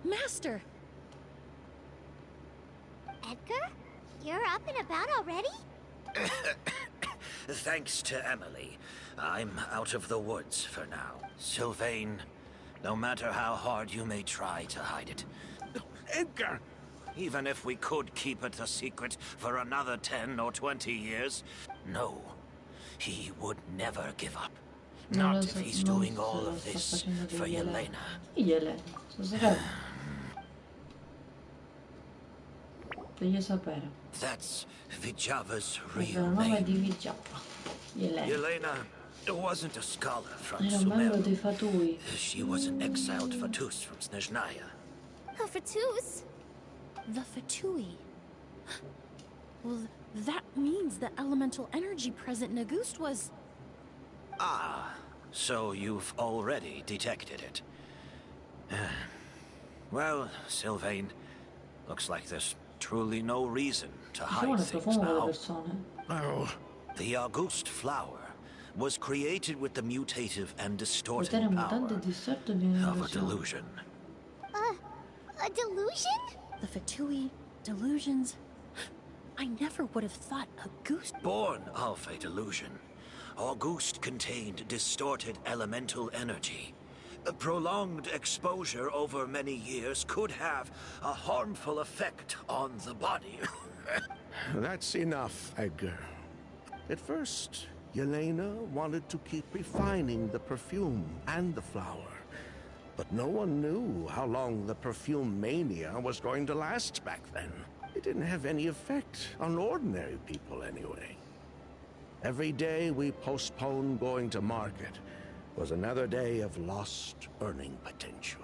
Master! Edgar? You're up and about already? Thanks to Emily, I'm out of the woods for now. Sylvain, no matter how hard you may try to hide it, Edgar! even if we could keep it a secret for another 10 or 20 years, no, he would never give up. Not if he's doing all of this for Yelena. Yelena, voglio sapere. That's Vijava's real name. Yelena wasn't a scholar from Sumer. She was an exiled Fatus from Snezhnaya. A Fatus? The Fatui. Well, that means the elemental energy present in Auguste was... Ah, so you've already detected it. Well, Sylvain, looks like there's truly no reason to hide things now. Oh. The Auguste flower was created with the mutative and distorted Potere power mutante distorto di una of a illusione. delusion. A delusion? The Fatui, delusions. I never would have thought a goose. Born of a delusion, Auguste contained distorted elemental energy. A prolonged exposure over many years could have a harmful effect on the body. That's enough, Edgar. At first, Yelena wanted to keep refining the perfume and the flower. But no one knew how long the perfume mania was going to last back then. It didn't have any effect on ordinary people anyway. Every day we postponed going to market was another day of lost earning potential.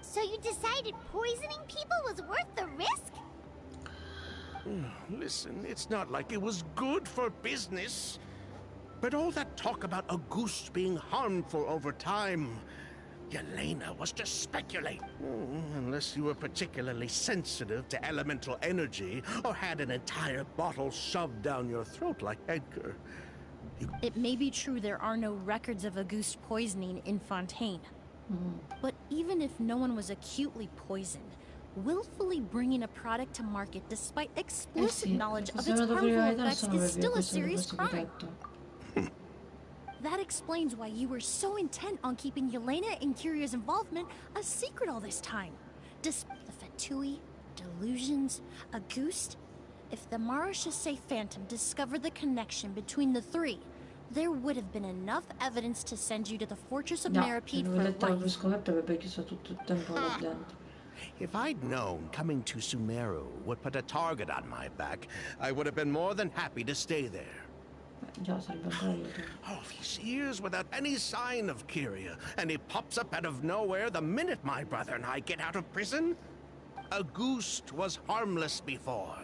So you decided poisoning people was worth the risk? Listen, it's not like it was good for business. But all that talk about Auguste being harmful over time, Yelena was just speculate. Unless you were particularly sensitive to elemental energy or had an entire bottle shoved down your throat like Edgar. It may be true there are no records of Auguste poisoning in Fontaine. But even if no one was acutely poisoned, willfully bringing a product to market despite explicit knowledge of its harmful effects is still a serious crime. That explains why you were so intent on keeping Yelena and Kyria's involvement a secret all this time. Despite the Fatui, delusions, Auguste, if the Marechaussee Phantom discovered the connection between the three, there would have been enough evidence to send you to the Fortress of Meripede for life. If I'd known coming to Sumeru would put a target on my back, I would have been more than happy to stay there. All these years without any sign of Kyria, and he pops up out of nowhere the minute my brother and I get out of prison? Auguste was harmless before.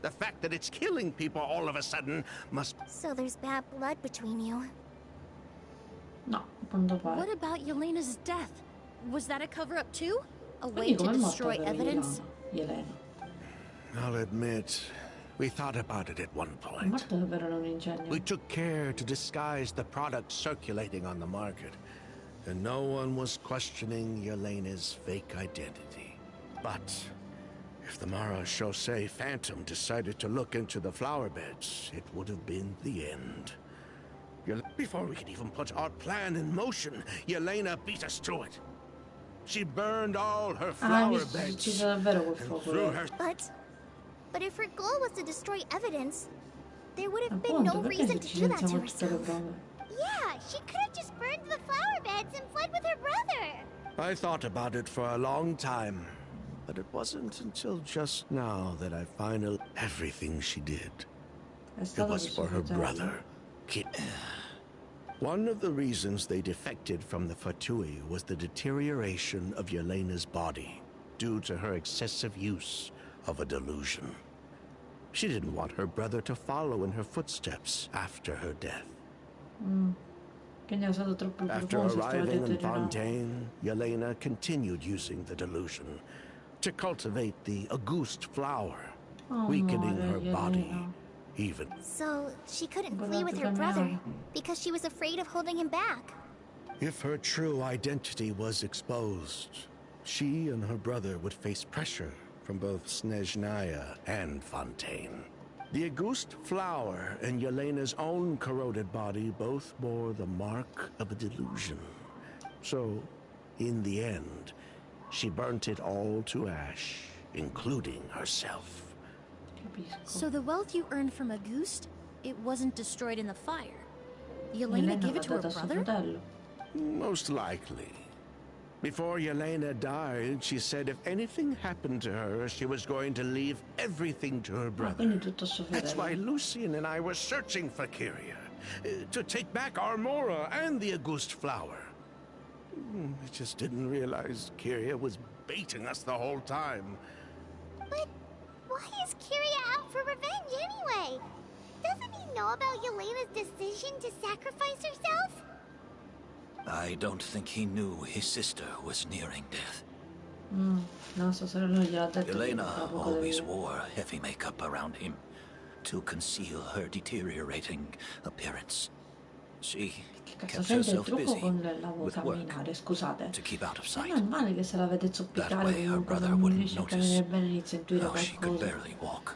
The fact that it's killing people all of a sudden must... So there's bad blood between you. No, quanto pare. What about Yelena's death? Was that a cover-up too? A way to destroy evidence? Yelena. I'll admit, we thought about it at one point. Morto davvero in un incendio. We took care to disguise the product circulating on the market, and no one was questioning Yelena's fake identity. But if the Marechaussee Phantom decided to look into the flower beds, it would have been the end. Before we could even put our plan in motion, Yelena beat us to it. She burned all her flower beds and threw her... But if her goal was to destroy evidence, there would have been no reason to do that to herself. Yeah, she could have just burned the flower beds and fled with her brother. I thought about it for a long time, but it wasn't until just now that I finally... Everything she did, it was for her brother, Kit. One of the reasons they defected from the Fatui was the deterioration of Yelena's body due to her excessive use of a delusion. She didn't want her brother to follow in her footsteps after her death. After arriving in Fontaine, Yelena continued using the delusion to cultivate the Auguste flower, weakening her body even. So she couldn't flee with her brother because she was afraid of holding him back. If her true identity was exposed, she and her brother would face pressure from both Snezhnaya and Fontaine. The Auguste flower and Yelena's own corroded body both bore the mark of a delusion. So, in the end, she burnt it all to ash, including herself. So the wealth you earned from Auguste, it wasn't destroyed in the fire. Yelena gave it to her brother? Most likely. Before Yelena died, she said if anything happened to her, she was going to leave everything to her brother. That's why Lucien and I were searching for Kyria, to take back Armora and the Auguste flower. We just didn't realize Kyria was baiting us the whole time. But why is Kyria out for revenge anyway? Doesn't he know about Yelena's decision to sacrifice herself? I don't think he knew his sister was nearing death. Yelena always wore heavy makeup around him to conceal her deteriorating appearance. She Che cazzo kept sente il herself trucco busy con la with camminare, work scusate. to keep out of È sight. normale che se la vede That zoppicare way her comunque brother non wouldn't riesce a notice camminare bene, inizia a intuire how she could qualcosa. barely walk.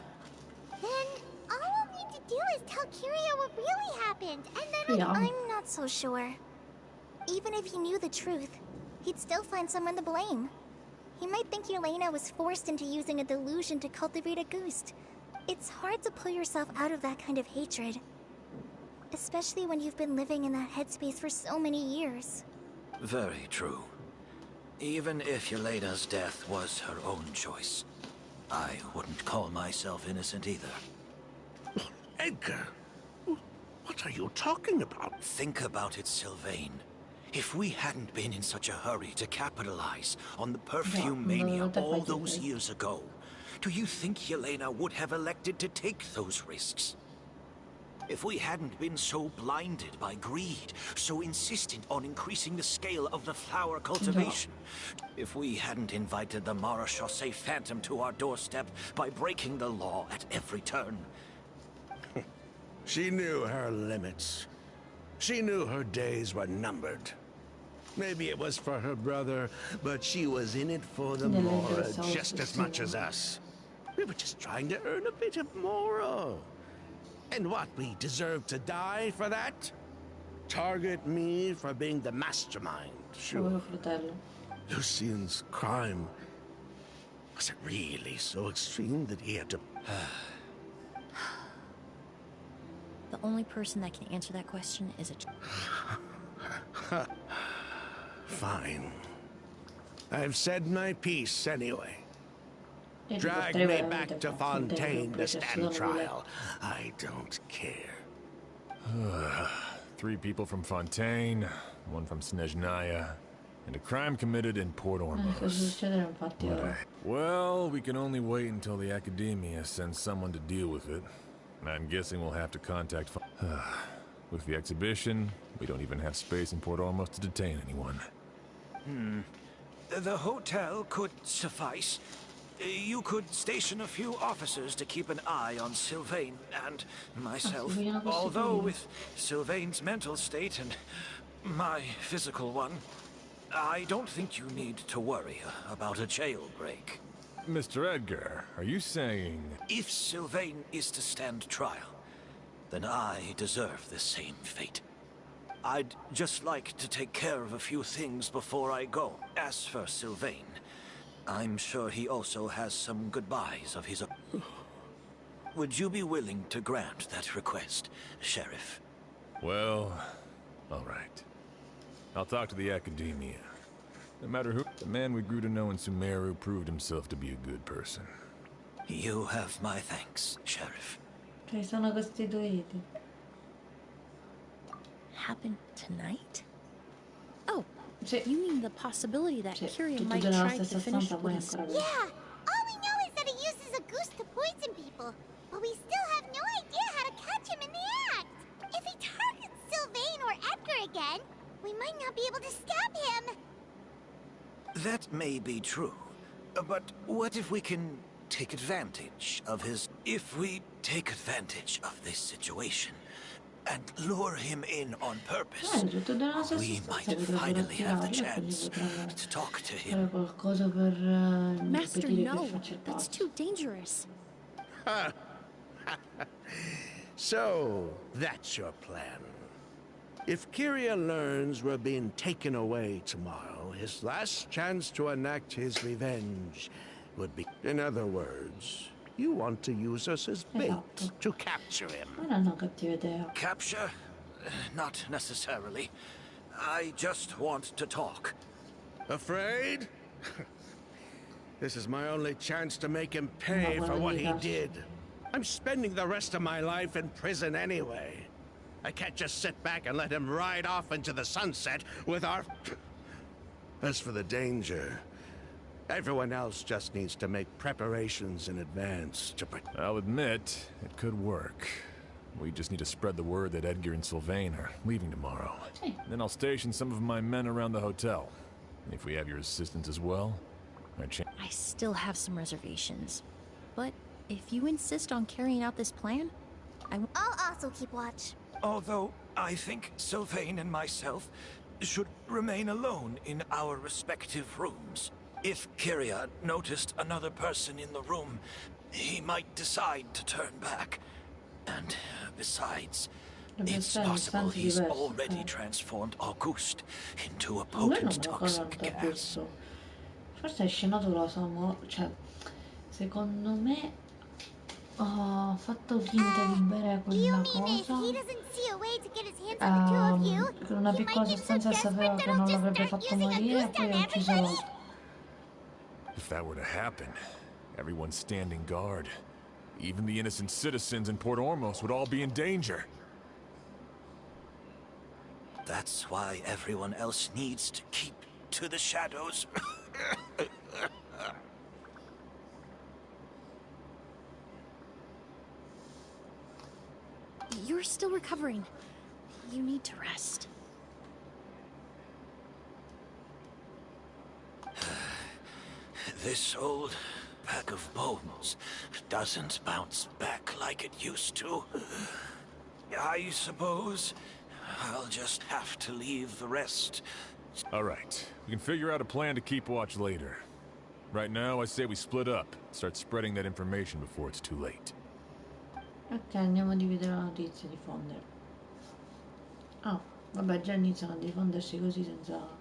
Then all we'll need to do is tell Kiria what really happened, and then Speriamo. I'm not so sure. Even if he knew the truth, he'd still find someone to blame. He might think Yelena was forced into using a delusion to cultivate a ghost. It's hard to pull yourself out of that kind of hatred. Especially when you've been living in that headspace for so many years. Very true. Even if Yelena's death was her own choice, I wouldn't call myself innocent either. Edgar, what are you talking about? Think about it, Sylvain. If we hadn't been in such a hurry to capitalize on the perfume mania all those years ago, do you think Yelena would have elected to take those risks? If we hadn't been so blinded by greed, so insistent on increasing the scale of the flower cultivation, if we hadn't invited the Marechaussee Phantom to our doorstep by breaking the law at every turn. She knew her limits. She knew her days were numbered. Maybe it was for her brother, but she was in it for the Mora just as much as us. We were just trying to earn a bit of Mora. And what, we deserve to die for that? Target me for being the mastermind, sure. Lucien's crime, was it really so extreme that he had to... The only person that can answer that question is a... Fine. I've said my piece anyway. Drag me back to Fontaine to stand trial. I don't care. 3 people from Fontaine, 1 from Snezhnaya, and a crime committed in Port Ormos. Right. Well, we can only wait until the Academia sends someone to deal with it. I'm guessing we'll have to contact... With the exhibition, we don't even have space in Port Ormos to detain anyone. The hotel could suffice. You could station a few officers to keep an eye on Sylvain and myself. Although with Sylvain's mental state and my physical one, I don't think you need to worry about a jailbreak. Mr. Edgar, are you saying... If Sylvain is to stand trial, then I deserve the same fate. I'd just like to take care of a few things before I go. As for Sylvain, I'm sure he also has some goodbyes of his own. Would you be willing to grant that request, Sheriff? Well, all right. I'll talk to the Academia. No matter who, the man we grew to know in Sumeru proved himself to be a good person. You have my thanks, Sheriff. Cioè, sono costituiti. Happen tonight? Oh, Sì. you mean the possibility that Sì, Kiria tutti might della try to stessa finish stampa, what poi is... ancora Yeah, all we know is that he uses a goose to poison people, but we still have no idea how to catch him in the act. If he targets Sylvain or Edgar again, we might not be able to stab him. That may be true, but what if we can take advantage of his... If we take advantage of this situation and lure him in on purpose, we might finally have the chance to talk to him. Qualcosa per Master, impedire che no, faccia il that's passo. too dangerous. So, that's your plan. If Kiria learns we're being taken away tomorrow, his last chance to enact his revenge would be... In other words, you want to use us as bait Esatto. to capture him. Non è una cattiva idea. Capture? Not necessarily. I just want to talk. Afraid? This is my only chance to make him pay for what he did. I'm spending the rest of my life in prison anyway. I can't just sit back and let him ride off into the sunset with our... As for the danger, everyone else just needs to make preparations in advance to... I'll admit, it could work. We just need to spread the word that Edgar and Sylvain are leaving tomorrow. Sì. Then I'll station some of my men around the hotel. If we have your assistance as well, our chance... I still have some reservations. But if you insist on carrying out this plan, I'll also keep watch. Although, I think Sylvain and myself should remain alone in our respective rooms. If Kyria noticed another person in the room, he might decide to turn back. And besides, it's possible he's already transformed Auguste into a potent toxic gas. Forse è scenatura, cioè, secondo me ho fatto finta di bere quella cosa con una piccola sostanza, sapeva che non l'avrebbe fatto morire e poi ho ucciso l'altro. If that were to happen, everyone's standing guard. Even the innocent citizens in Port Ormos would all be in danger. That's why everyone else needs to keep to the shadows. You're still recovering. You need to rest. This old pack of bones doesn't bounce back like it used to. I suppose I'll just have to leave the rest. All right, we can figure out a plan to keep watch later. Right now, I say we split up, start spreading that information before it's too late. Ok, andiamo a dividere la notizia, diffondere. Ah, vabbè, già iniziano a diffondersi così senza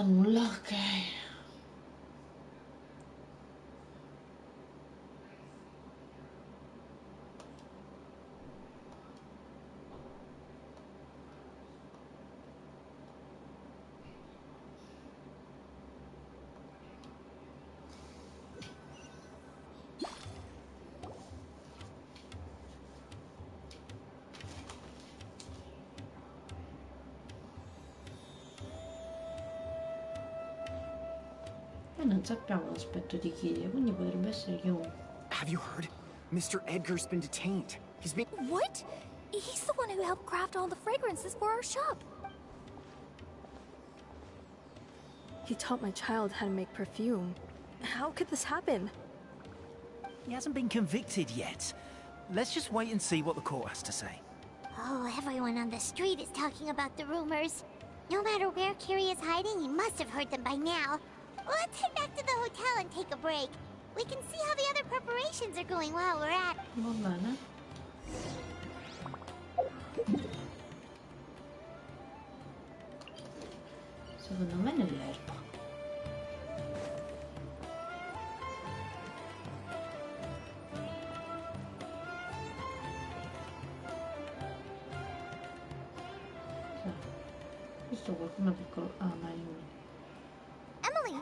nulla, ok. Non sappiamo l'aspetto di Kyria, quindi potrebbe essere chiunque. Have you heard? Mr. Edgar's been detained. He's been... What? He's the one who helped craft all the fragrances for our shop. He taught my child how to make perfume. How could this happen? He hasn't been convicted yet. Let's just wait and see what the court has to say. Oh, everyone on the street is talking about the rumors. No matter where Kyria is hiding, he must have heard them by now. Let's head back to the hotel and take a break. We can see how the other preparations are going while we're at. Va bene. Secondo me nell'erba. Questo qualcuno piccolo. Ah, ma Emily,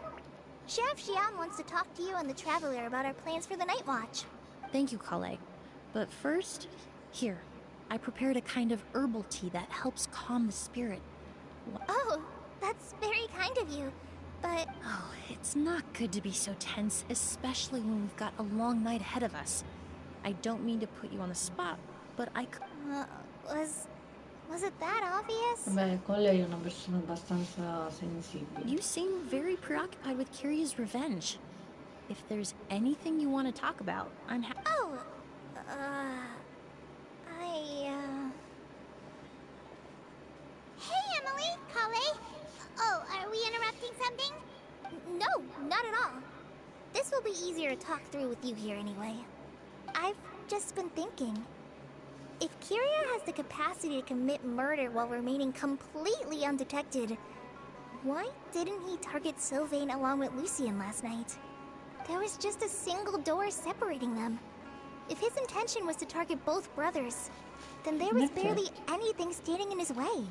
Sheriff Xian wants to talk to you and the Traveler about our plans for the night watch. Thank you, Kale. But first, here, I prepared a kind of herbal tea that helps calm the spirit. Oh, that's very kind of you, but... Oh, it's not good to be so tense, especially when we've got a long night ahead of us. I don't mean to put you on the spot, but I... Was it that obvious? Beh, Cole è una persona abbastanza sensibile. You seem very preoccupied with Kyria's revenge. If there's anything you want to talk about, I'm happy. Oh, Hey, Emily, Kale. Oh, are we interrupting something? No, not at all. This will be easier to talk through with you here anyway. I've just been thinking. If Kyria has the capacity to commit murder while remaining completely undetected, why didn't he target Sylvain along with Lucien last night? There was just a single door separating them. If his intention was to target both brothers, then there was barely anything standing in his way.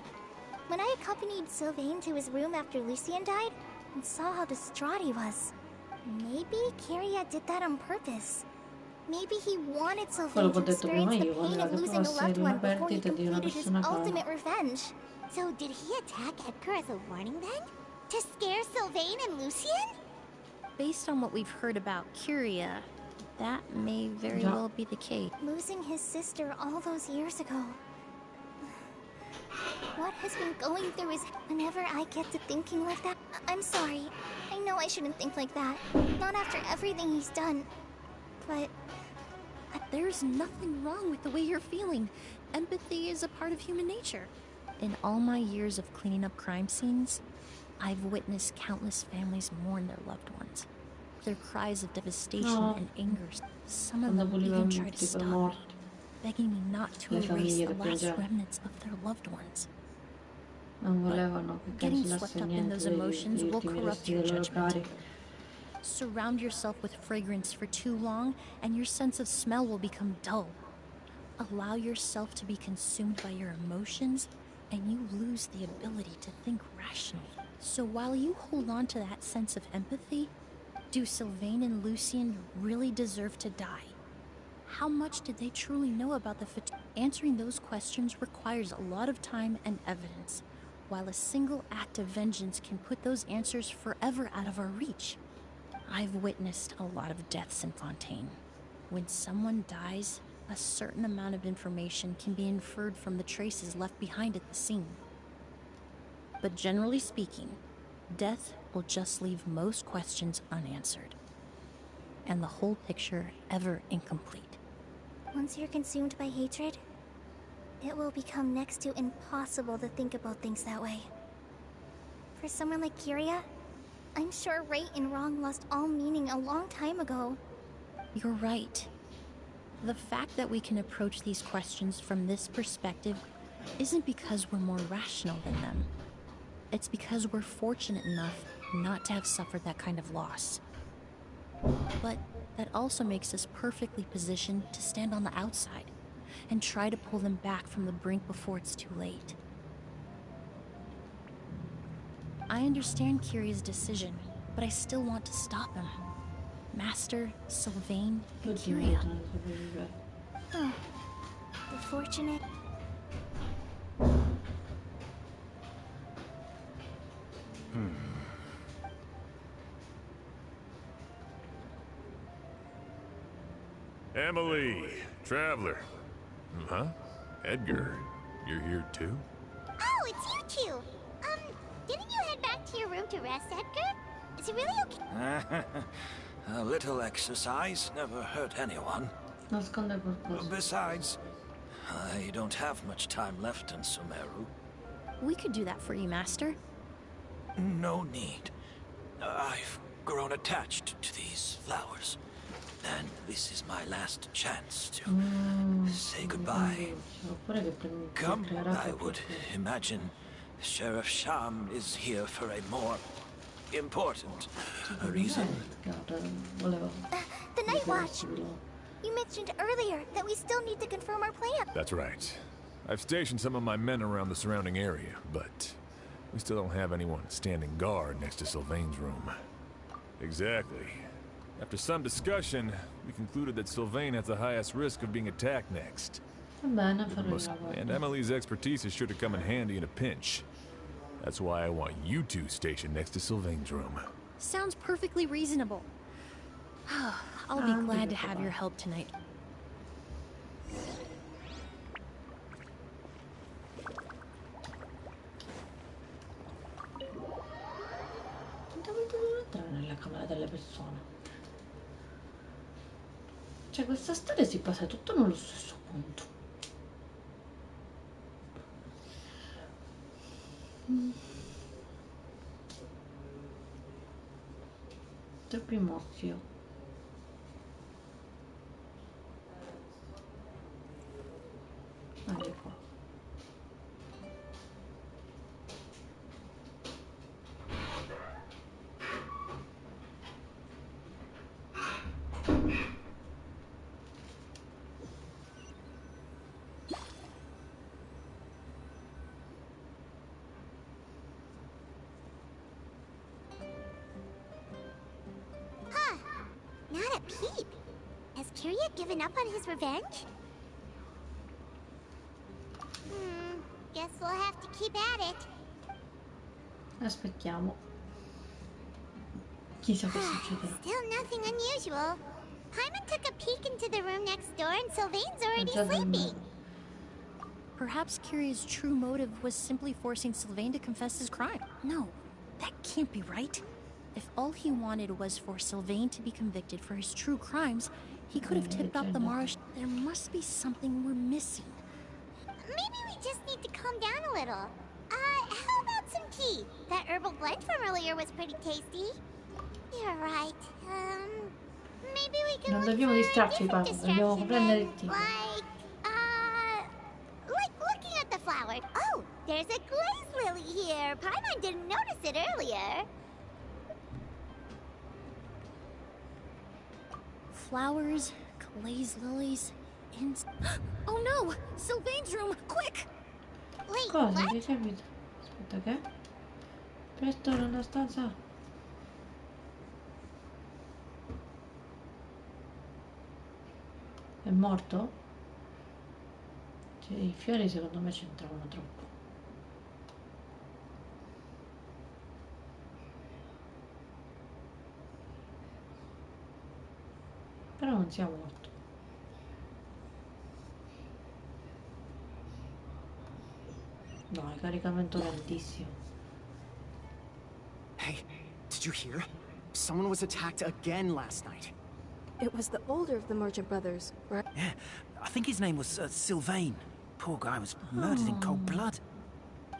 When I accompanied Sylvain to his room after Lucien died and saw how distraught he was, maybe Kyria did that on purpose. Maybe he wanted Sylvain to experience the pain of losing a loved one before he completed his ultimate revenge. So did he attack Edgar as a warning then? To scare Sylvain and Lucien? Based on what we've heard about Kyria, that may very well be the case. Losing his sister all those years ago. What has been going through his head? Whenever I get to thinking like that, I'm sorry. I know I shouldn't think like that. Not after everything he's done. But at There's nothing wrong with the way you're feeling. Empathy is a part of human nature. In all my years of cleaning up crime scenes, I've witnessed countless families mourn their loved ones. Their cries of devastation and anger. Some of them even try to stop me, begging me not to erase the last remnants of their loved ones. But getting swept up in those emotions will corrupt your judgment. Surround yourself with fragrance for too long, and your sense of smell will become dull. Allow yourself to be consumed by your emotions, and you lose the ability to think rationally. So while you hold on to that sense of empathy, do Sylvain and Lucien really deserve to die? How much did they truly know about the Answering those questions requires a lot of time and evidence, while a single act of vengeance can put those answers forever out of our reach. I've witnessed a lot of deaths in Fontaine. When someone dies, a certain amount of information can be inferred from the traces left behind at the scene. But generally speaking, death will just leave most questions unanswered, and the whole picture ever incomplete. Once you're consumed by hatred, it will become next to impossible to think about things that way. For someone like Kyria, I'm sure right and wrong lost all meaning a long time ago. You're right. The fact that we can approach these questions from this perspective isn't because we're more rational than them. It's because we're fortunate enough not to have suffered that kind of loss. But that also makes us perfectly positioned to stand on the outside and try to pull them back from the brink before it's too late. I understand Kyria's decision, but I still want to stop him. Master, Sylvain, and Kyria. Oh, the fortunate... Emily, Traveler. Huh? Edgar, you're here too? Oh, it's you two! Didn't you head back to your room to rest, Edgar? Is it really okay? A little exercise never hurt anyone. Besides, I don't have much time left in Sumeru. We could do that for you, Master. No need. I've grown attached to these flowers. And this is my last chance to say goodbye. Come, I would imagine Sheriff Sham is here for a more important reason. The Night Watch! You mentioned earlier that we still need to confirm our plan. That's right. I've stationed some of my men around the surrounding area, but we still don't have anyone standing guard next to Sylvain's room. Exactly. After some discussion, we concluded that Sylvain has the highest risk of being attacked next. And Emily's expertise is sure to come in handy in a pinch. That's why I want you two stationed next to Sylvain's room. Sounds perfectly reasonable. I'll be glad to have your help tonight. Nella camera delle persone. Cioè, questa storia si basa tutto nello stesso punto. Troppi mozio. Vale qua. Not a peep. Has Kyria given up on his revenge? Guess we'll have to keep at it. Aspettiamo. Chissà che succederà. Still nothing unusual. Paimon took a peek into the room next door and Sylvain's already sleeping. Perhaps Kyria's true motive was simply forcing Sylvain to confess his crime. No, that can't be right. If all he wanted was for Sylvain to be convicted for his true crimes, He could have tipped off the Marsh. There must be something we're missing. Maybe we just need to calm down a little. How about some tea? That herbal blend from earlier was pretty tasty. You're right. Maybe we can Non look dobbiamo for a distrarci, different Paolo, dobbiamo distraction prendere then, il tè. like looking at the flower. Oh, there's a glaze lily here. Paimon didn't notice it earlier. Flowers, glaze lilies, Oh no! Sylvain's room! Quick! Wait, Cosa? what? Che c'è capito? Aspetta, che? Presto nella stanza. È morto? Cioè, i fiori secondo me c'entravano troppo. Però non sia morto. No, il caricamento lentissimo. Hey, did you hear? Someone was attacked again last night. It was the older of the merchant brothers, right? Yeah, I think his name was Sylvain. Poor guy was murdered in cold blood.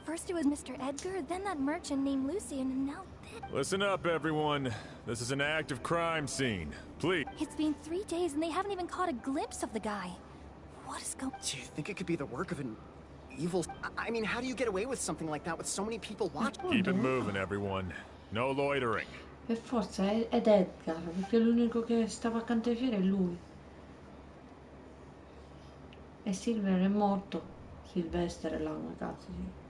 First it was Mr. Edgar, then that merchant named Lucian, and now this. Listen up, everyone. This is an active crime scene. Please. It's been 3 days and they haven't even caught a glimpse of the guy. What is going on? Do you think it could be the work of an evil... I mean, how do you get away with something like that with so many people watching? Keep it moving, everyone. No loitering. Per forza è Edgar, perché l'unico che stava accanto ai fiori è lui. E Silver è morto. Silvestre là, come cazzo si...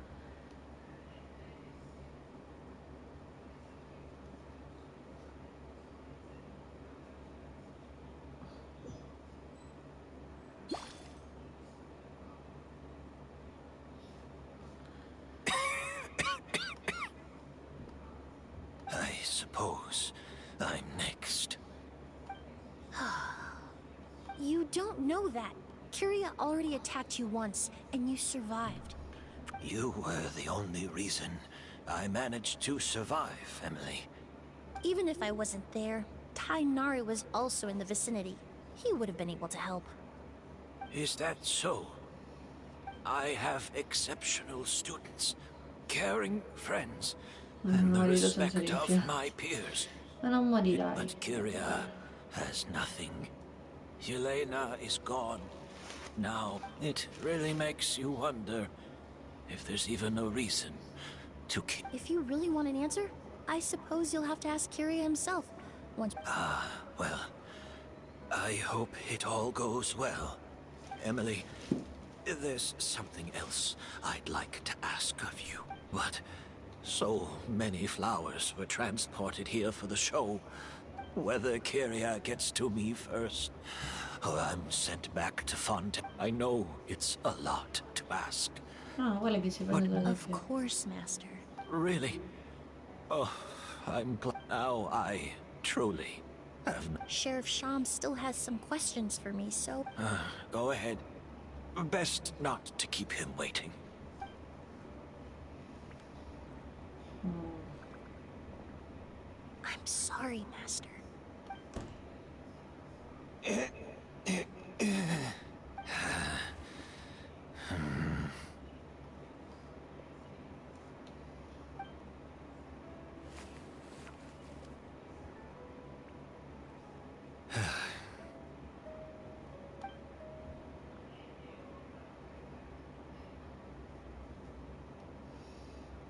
I suppose I'm next. You don't know that. Kyria already attacked you once, and you survived. You were the only reason I managed to survive, Emily. Even if I wasn't there, Tainari was also in the vicinity. He would have been able to help. Is that so? I have exceptional students, caring friends, and the respect of my peers. Ma non morirai. But Kyria has nothing. Yelena is gone. Now, it really makes you wonder if there's even a reason to keep... If you really want an answer, I suppose you'll have to ask Kyria himself. Once... well, I hope it all goes well. Emily, there's something else I'd like to ask of you. What? So many flowers were transported here for the show. Whether Kyria gets to me first, or I'm sent back to Fontaine, I know it's a lot to ask. Of course, Master. Really? Oh, I'm glad now I truly have... Sheriff Sham still has some questions for me, so... Go ahead. Best not to keep him waiting. I'm sorry, Master.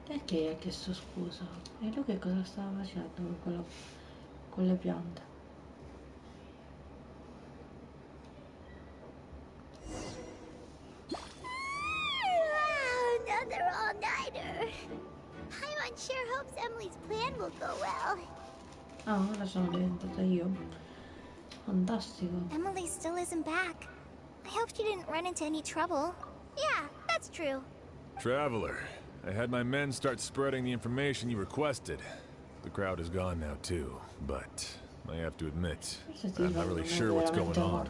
Perché ha chiesto scusa? E lui che cosa stava facendo con le piante? Another all-nighter. Paimon sure hopes Emily's plan will go well. Ah, ora sono diventata io. Fantastico. Emily still isn't back. I hope she didn't run into any trouble. Yeah, that's true. Traveler, I had my men start spreading the information you requested. The crowd is gone now too, but I have to admit, I'm not really sure what's going on.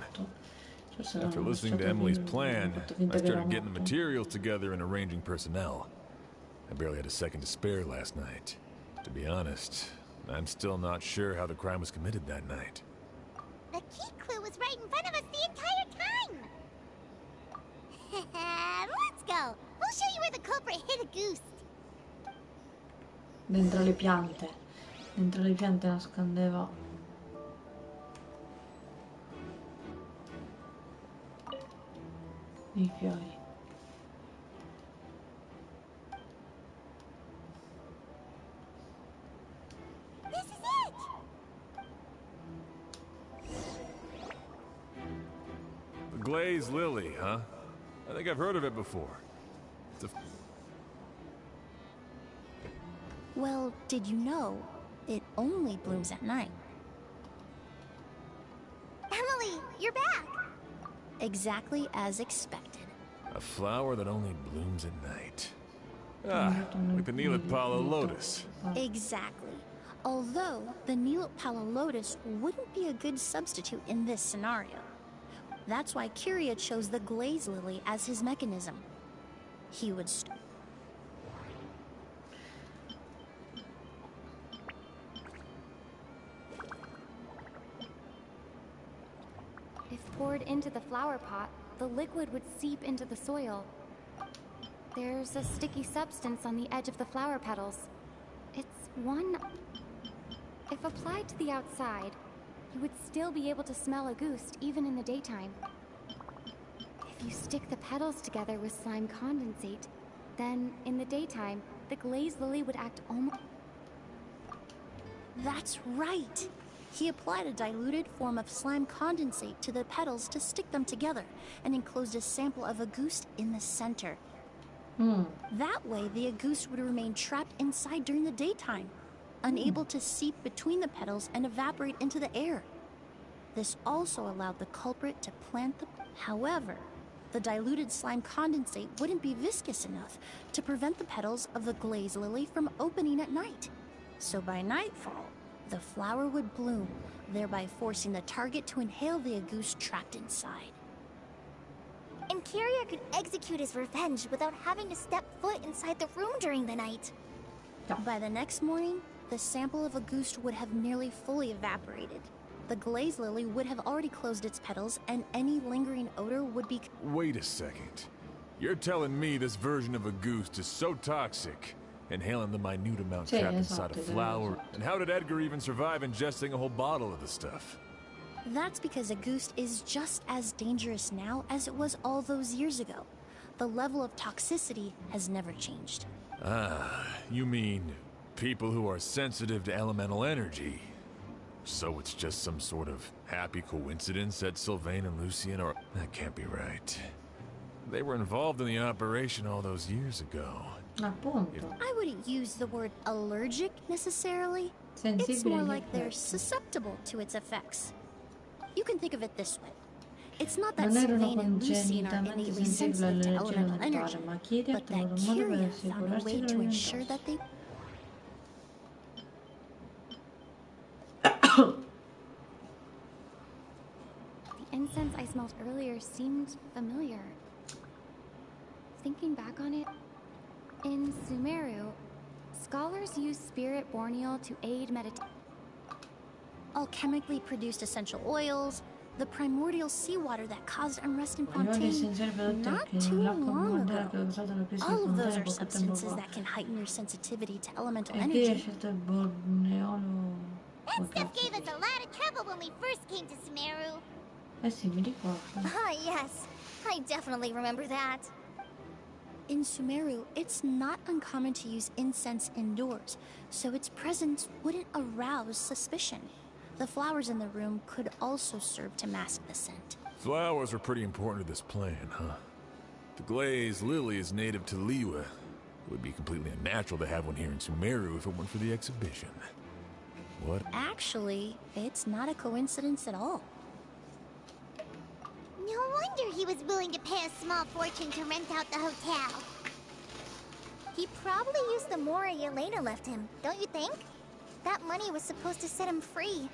After listening to Emily's plan, I started getting the materials together and arranging personnel. I barely had a second to spare last night. To be honest, I'm still not sure how the crime was committed that night. The key clue was right in front of us the entire time! Let's go! We'll show you where the culprit hid a goose. Dentro le piante. Dentro le piante nascondeva. I fiori. This is it! The glazed lily, huh? I think I've heard of it before. It's a... Well, did you know it only blooms at night? Emily, you're back! Exactly as expected. A flower that only blooms at night. Ah, like the Neelit Palo lotus. Exactly. Although the Neelit Palo lotus wouldn't be a good substitute in this scenario. That's why Kyria chose the glaze lily as his mechanism. He would If poured into the flower pot, the liquid would seep into the soil. There's a sticky substance on the edge of the flower petals. It's one... If applied to the outside, you would still be able to smell a goose even in the daytime. If you stick the petals together with slime condensate, then in the daytime, the glazed lily would act almost... That's right! He applied a diluted form of slime condensate to the petals to stick them together and enclosed a sample of agouste in the center. That way, the agouste would remain trapped inside during the daytime, unable to seep between the petals and evaporate into the air. This also allowed the culprit to plant the... However, the diluted slime condensate wouldn't be viscous enough to prevent the petals of the glaze lily from opening at night. So by nightfall, the flower would bloom, thereby forcing the target to inhale the agouste trapped inside. And Kyria could execute his revenge without having to step foot inside the room during the night. By the next morning, the sample of agouste would have nearly fully evaporated. The glaze lily would have already closed its petals, and any lingering odor would be... Wait a second. You're telling me this version of agouste is so toxic, inhaling the minute amount trapped inside a flower? And how did Edgar even survive ingesting a whole bottle of the stuff? That's because agouste is just as dangerous now as it was all those years ago. The level of toxicity has never changed. Ah, you mean people who are sensitive to elemental energy. So it's just some sort of happy coincidence that Sylvain and Lucien are... That can't be right. They were involved in the operation all those years ago. I wouldn't use the word allergic necessarily. It's more like they're susceptible to its effects. You can think of it this way. It's not that Sylvain and Lucien are innately sensitive to elemental energy, but that Kyria found a way to ensure that they... The incense I smelled earlier seemed familiar. Thinking back on it, in Sumeru, scholars use spirit borneal to aid meditation. Alchemically produced essential oils, the primordial seawater that caused unrest in Fontaine not too long ago. All of those are substances that can heighten your sensitivity to elemental energy. That stuff gave us a lot of trouble when we first came to Sumeru. Ah, yes. I definitely remember that. In Sumeru, it's not uncommon to use incense indoors, so its presence wouldn't arouse suspicion. The flowers in the room could also serve to mask the scent. Flowers were pretty important to this plan, huh? The glazed lily is native to Liyue. It would be completely unnatural to have one here in Sumeru if it weren't for the exhibition. What? Actually, it's not a coincidence at all. No wonder he was willing to pay a small fortune to rent out the hotel. He probably used the mora Yelena left him, don't you think? That money was supposed to set him free.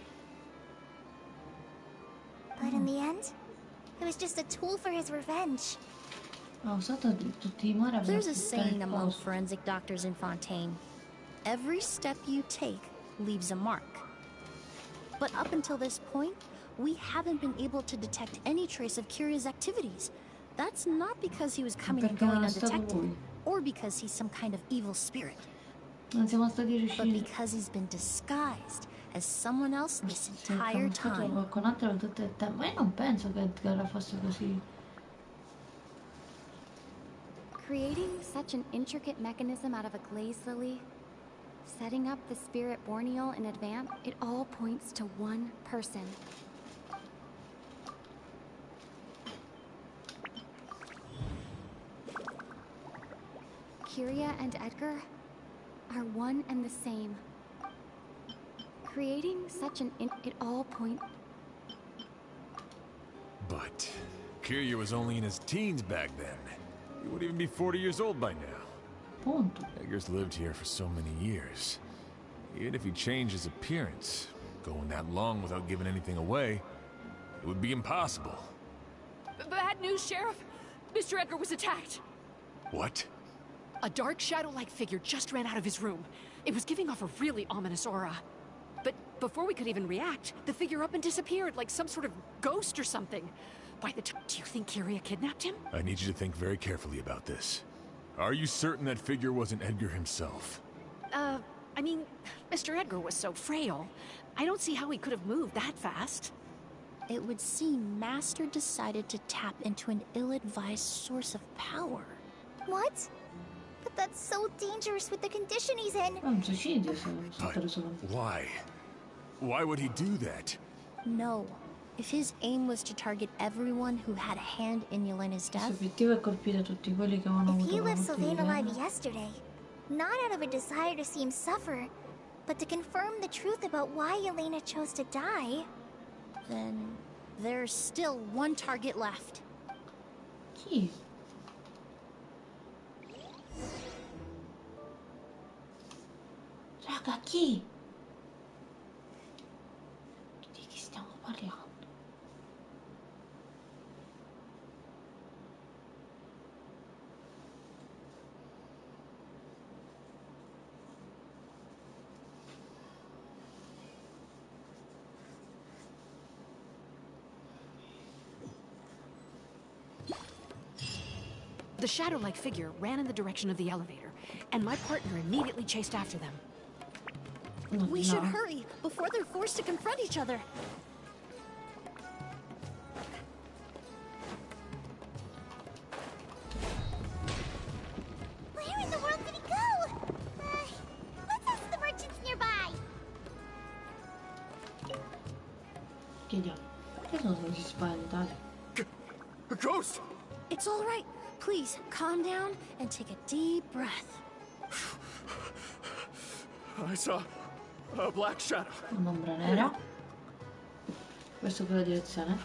But in the end, it was just a tool for his revenge. There's a saying among forensic doctors in Fontaine. Every step you take leaves a mark. But up until this point, we haven't been able to detect any trace of Kiria's activities. That's not because he was coming and going undetected, or because he's some kind of evil spirit. But because he's been disguised as someone else this entire time. Ma io non penso che Edgar fosse così. Creating such an intricate mechanism out of a glaze lily, setting up the spirit borneal in advance, it all points to one person. Kiria and Edgar are one and the same. Creating such an it all point. But Kiria was only in his teens back then. He wouldn't even be 40 years old by now. Punto. Edgar's lived here for so many years. Even if he changed his appearance, going that long without giving anything away, it would be impossible. Bad news, Sheriff. Mr. Edgar was attacked. What? A dark shadow-like figure just ran out of his room. It was giving off a really ominous aura. But before we could even react, the figure up and disappeared like some sort of ghost or something. By the time, do you think Kiria kidnapped him? I need you to think very carefully about this. Are you certain that figure wasn't Edgar himself? I mean, Mr. Edgar was so frail. I don't see how he could have moved that fast. It would seem Master decided to tap into an ill-advised source of power. What? But that's so dangerous with the condition he's in. But why? Why would he do that? No. If his aim was to target everyone who had a hand in Yelena's death... If he left Sylvain alive yesterday, not out of a desire to see him suffer, but to confirm the truth about why Yelena chose to die... Then there's still one target left. Chi? Raga, chi? Di chi stiamo parlando? The shadow-like figure ran in the direction of the elevator, and my partner immediately chased after them. We should hurry before they're forced to confront each other. Where in the world did he go? Let's ask the merchants nearby. Chiediamo, perché sono così spaventati? A ghost! It's all right. Please, calm down and take a deep breath. I saw a black shadow. Un'ombra nera. Verso quella direzione.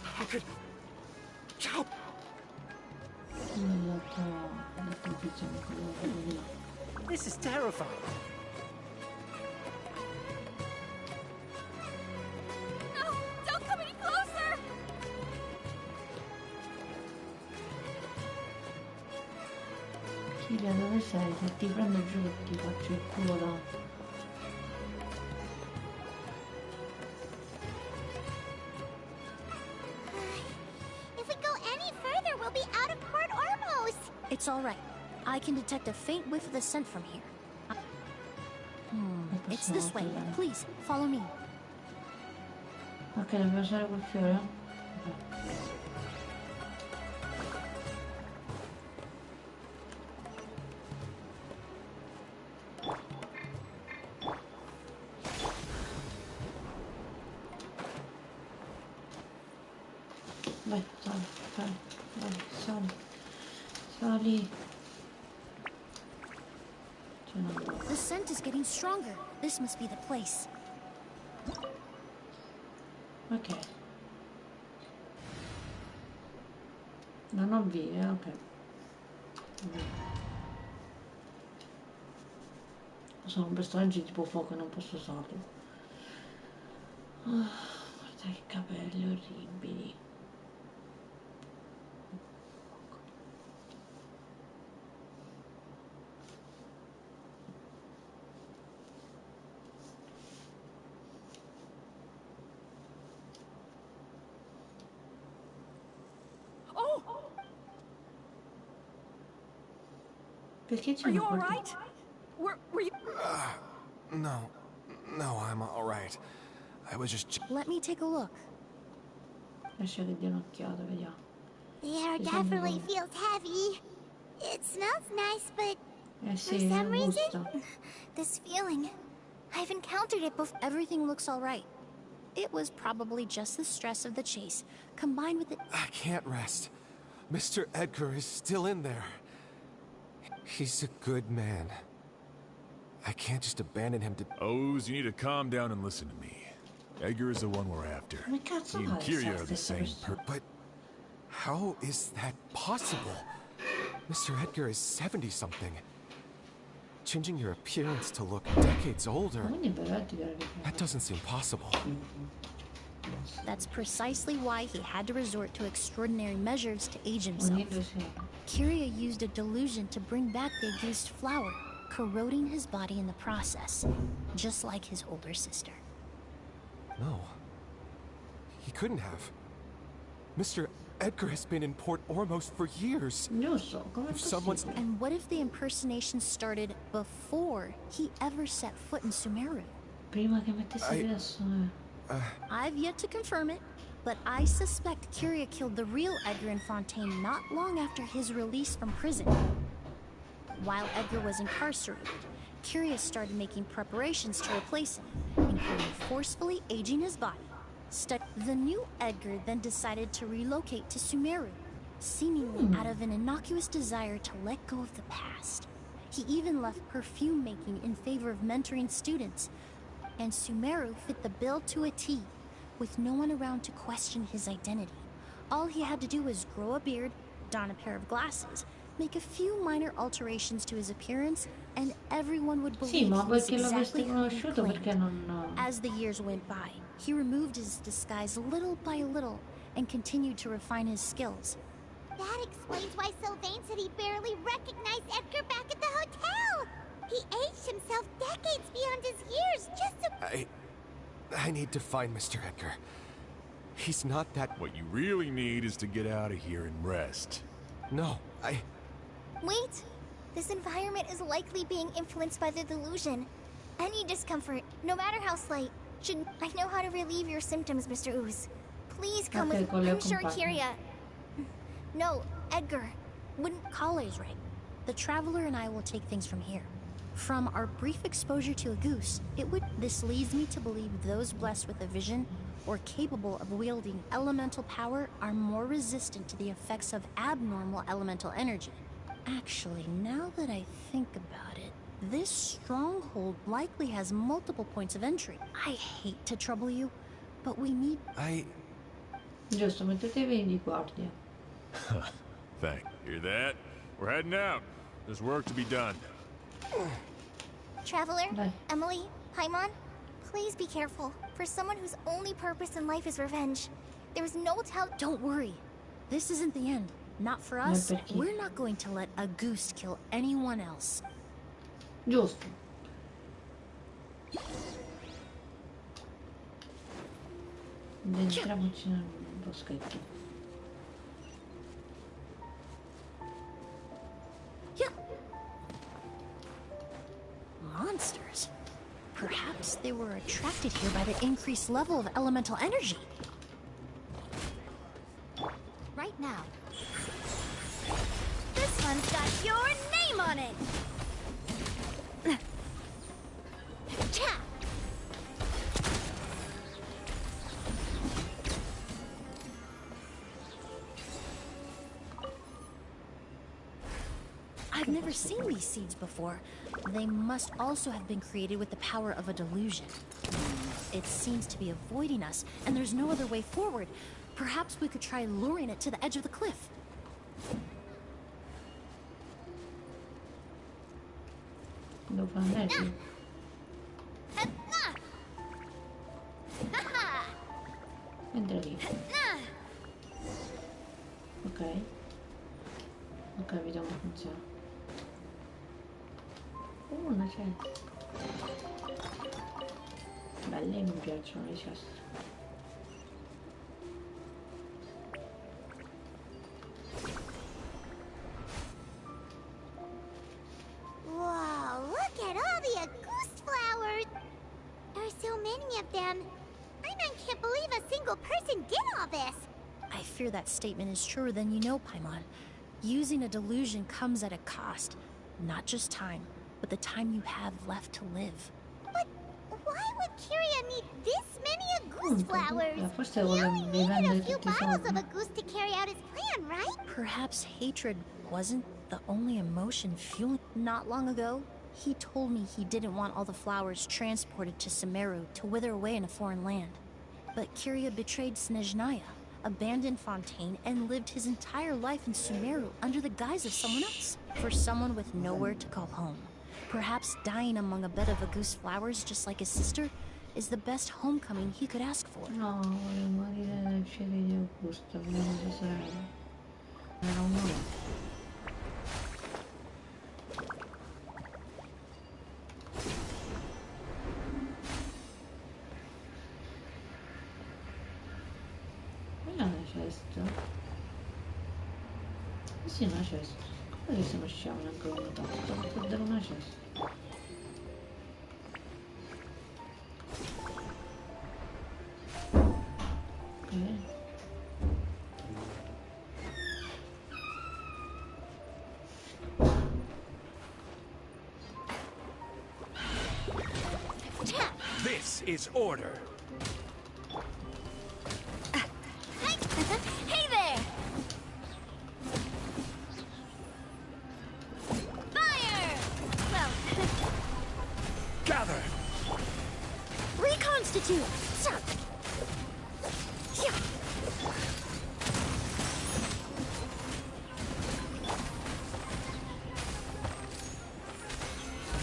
Ciao. This is terrifying. No! Don't come any closer! Kiria, dove sei? Se ti prendo giù ti faccio il culo da... If we go any further, we'll be out of Port Ormos. It's all right. I can detect a faint whiff of the scent from here. It's this way. Please, follow me. Ok, dobbiamo usare quel fiore? Vai, sali. Sali. The scent is getting stronger. This must be the place. Ok. Non ho vie, ok. Sono un personaggio tipo fuoco e non posso usarlo. Guarda che capelli orribili. Perché c'è Are you una all porta? right? Were you? No. No, I'm alright. I was just... Let me take a look. Lascia che dia un'occhiata, vediamo. The air definitely feels heavy. It smells nice, but for Sì, some reason, gusta. This feeling, I've encountered it before. Everything looks all right. It was probably just the stress of the chase, combined with the... I can't rest. Mr. Edgar is still in there. He's a good man. I can't just abandon him to... Oz, you need to calm down and listen to me. Edgar is the one we're after. Come cazzo He fa and Kyria are the questa same persona? But how is that possible? Mr. Edgar is 70-something. Changing your appearance to look decades older... Quindi però Edgar che That doesn't seem possible. That's precisely why he had to resort to extraordinary measures to age himself. Kyria used a delusion to bring back the Auguste flower, corroding his body in the process, just like his older sister. No. He couldn't have. Mr. Edgar has been in Port Ormos for years. If someone's... And what if the impersonation started before he ever set foot in Sumeru? Prima che mettesse adesso. I've yet to confirm it, but I suspect Kyria killed the real Edgar in Fontaine not long after his release from prison. While Edgar was incarcerated, Kyria started making preparations to replace him, including forcefully aging his body. The new Edgar then decided to relocate to Sumeru, seemingly out of an innocuous desire to let go of the past. He even left perfume making in favor of mentoring students, and Sumeru fit the bill to a T, with no one around to question his identity. All he had to do was grow a beard, don a pair of glasses, make a few minor alterations to his appearance, and everyone would believe he was exactly who he claimed. As the years went by, he removed his disguise little by little and continued to refine his skills. That explains why Sylvain said he barely recognized Edgar back at the hotel. He aged himself decades beyond his years just to... I need to find Mr. Edgar. He's not that... What you really need is to get out of here and rest. No, Wait! This environment is likely being influenced by the delusion. Any discomfort, no matter how slight, should... I know how to relieve your symptoms, Mr. Ooze. Please come with... I'm sure Kyria... No, Edgar. Wouldn't Kale's right. The Traveler and I will take things from here. From our brief exposure to a goose, this leads me to believe those blessed with a vision or capable of wielding elemental power are more resistant to the effects of abnormal elemental energy. Actually, now that I think about it, this stronghold likely has multiple points of entry. I hate to trouble you, but we need... Giusto, mettetevi di guardia. Thank you. Hear that? We're heading out. There's work to be done. Traveler, Emily, Paimon, please be careful. For someone whose only purpose in life is revenge, there's no tell... Don't worry. This isn't the end. Not for us. We're not going to let a goose kill anyone else. Giusto. Entriamoci nel boschetto. Monsters. Perhaps they were attracted here by the increased level of elemental energy. Right now. This one's got your name on it! I've never seen these seeds before. They must also have been created with the power of a delusion. It seems to be avoiding us, and there's no other way forward. Perhaps we could try luring it to the edge of the cliff. Dove andare? Entra lì. Ok. Ok, vediamo come funziona. Una c'è. Belle, mi piacciono le ceste. are so many of them. Paimon can't believe a single person did all this. I fear that statement is truer than you know, Paimon. Using a delusion comes at a cost. Not just time, but the time you have left to live. But why would Kyria need this many Agoost flowers? Forse He only vogliono needed a rivendere few tutti i bottles of soldi. Agoost to carry out his plan, right? Perhaps hatred wasn't the only emotion fueling. Not long ago, he told me he didn't want all the flowers transported to Sumeru to wither away in a foreign land. But Kyria betrayed Snezhnaya, abandoned Fontaine, and lived his entire life in Sumeru under the guise of someone else. For someone with nowhere to call home. Perhaps dying among a bed of Agoost flowers just like his sister is the best homecoming he could ask for. No, voglio morire nel fiore di Augusto, come sua sorella. Era un uomo. Cesto? Sì, una cesto. Come se non sciamo neanche un tanto? Devo vedere una cesto. Ok. This is order. Hey there! Fire! Well, Gather! reconstitute!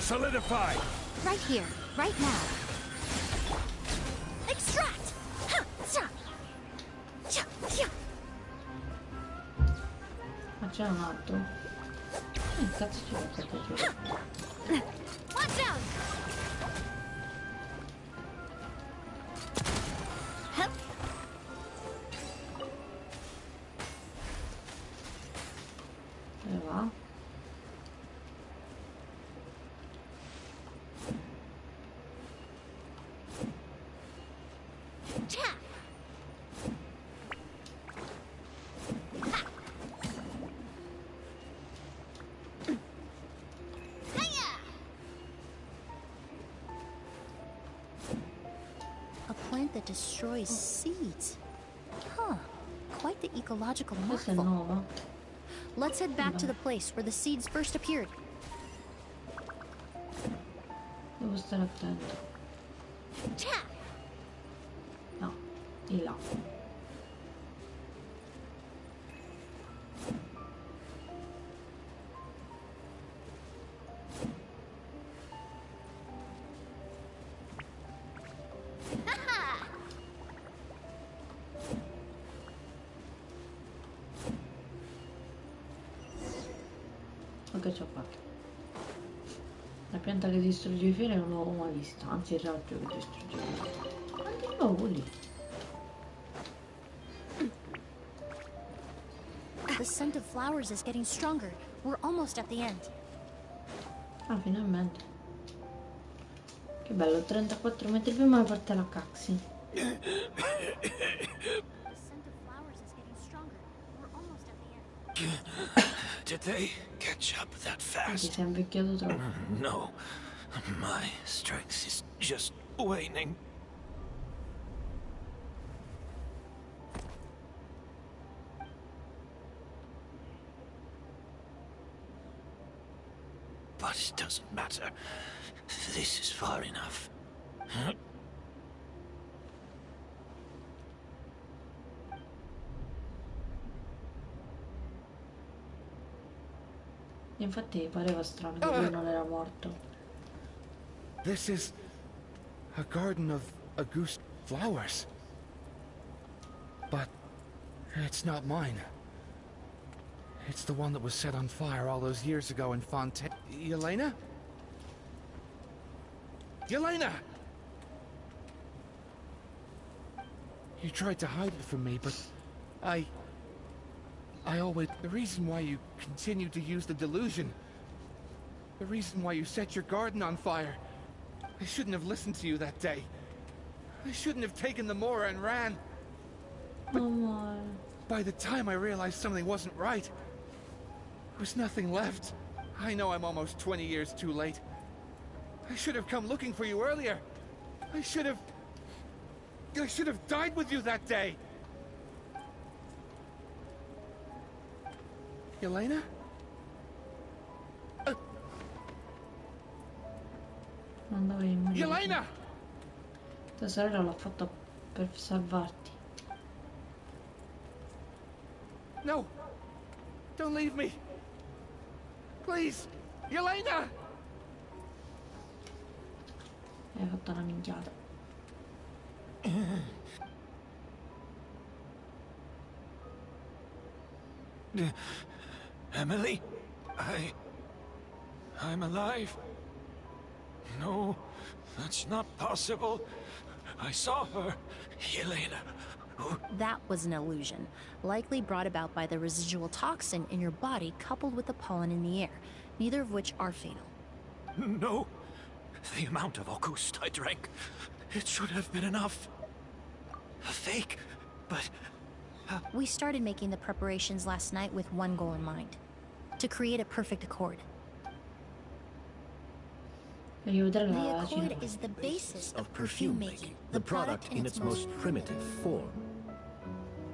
Solidify! Right here, right now. Extract! Ma c'è un altro? Cazzo ci va fatto giù. Watch out! Dove va? A plant that destroys seeds. Huh. Quite the ecological Questa è marvel. nuova. Let's head back to the place where the seeds first appeared. Devo stare attento. No, di là. Ma che ci ho fatto? La pianta che distrugge i fiori non l'avevo mai vista, anzi il raggio che distrugge i fiori. Ma di nuovo lì. The scent of flowers is getting stronger. We're almost at the end. Ah, finalmente. Che bello, 34 metri prima di parte la Caxi. The scent of flowers is getting stronger. We're almost at the end. Did they catch up that Ti fast? sei invecchiato troppo. No. My strength is just waning. But it doesn't matter. This is far enough. Infatti pareva strano che lui non era morto. This is a garden of Agoost flowers. But it's not mine. It's the one that was set on fire all those years ago in Fontaine. Yelena? Yelena! You tried to hide it from me, but I always... The reason why you continued to use the delusion, the reason why you set your garden on fire, I shouldn't have listened to you that day. I shouldn't have taken the Mora and ran. But by the time I realized something wasn't right, there was nothing left. I know I'm almost 20 years too late. I should have come looking for you earlier. I should have died with you that day. Yelena? Non dovevi morire. Yelena! Tua sorella l'ha fatto per salvarti. No! Don't leave me! Please! Yelena! Hai fatto una minchiata. Emily? I'm alive. No, that's not possible. I saw her. Yelena. That was an illusion, likely brought about by the residual toxin in your body coupled with the pollen in the air, neither of which are fatal. No. The amount of Auguste I drank, it should have been enough. A fake, but... We started making the preparations last night with one goal in mind. To create a perfect accord. The accord is the basis of perfume making, the product in its most primitive form.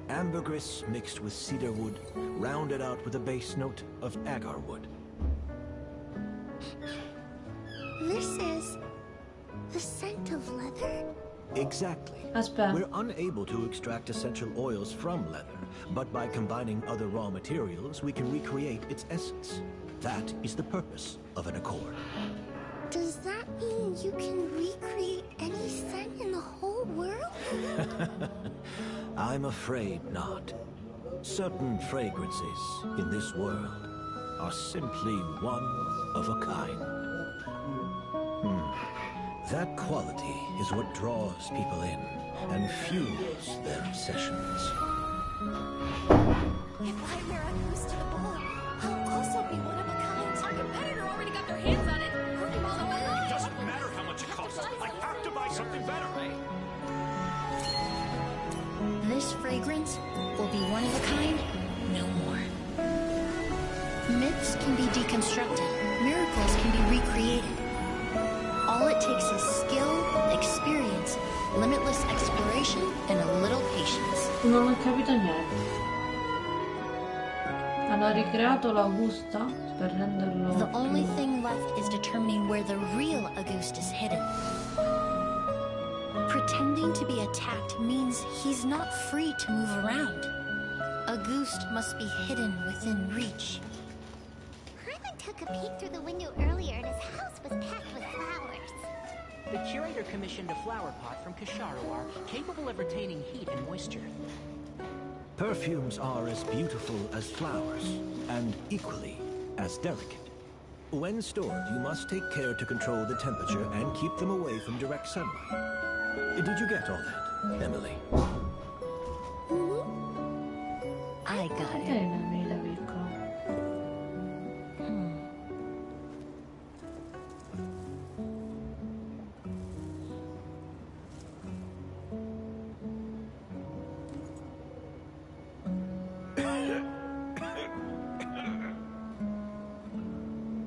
Ambergris mixed with cedar wood, rounded out with a base note of agar wood. This is the scent of leather? Exactly. We're unable to extract essential oils from leather, but by combining other raw materials, we can recreate its essence. That is the purpose of an accord. Does that mean you can recreate any scent in the whole world? I'm afraid not. Certain fragrances in this world are simply one of a kind. That quality is what draws people in and fuels their obsessions. If I wear a goose to the bowl, I'll also be one of a kind. Our competitor already got their hands on it. It doesn't matter how much it costs. I have to buy something better. This fragrance will be one of a kind, no more. Myths can be deconstructed. Miracles can be recreated. All it takes is skill, experience, limitless exploration, and a little patience. Non ho capito niente. Hanno ricreato l'Augusta per renderlo... The only thing left is determining where the real Auguste is hidden. Pretending to be attacked means he's not free to move around. Auguste must be hidden within reach. Hyman took a peek through the window earlier and his house was packed with flowers. The curator commissioned a flower pot from Kasharawar, capable of retaining heat and moisture. Perfumes are as beautiful as flowers, and equally as delicate. When stored, you must take care to control the temperature and keep them away from direct sunlight. Did you get all that, Emily? I got it.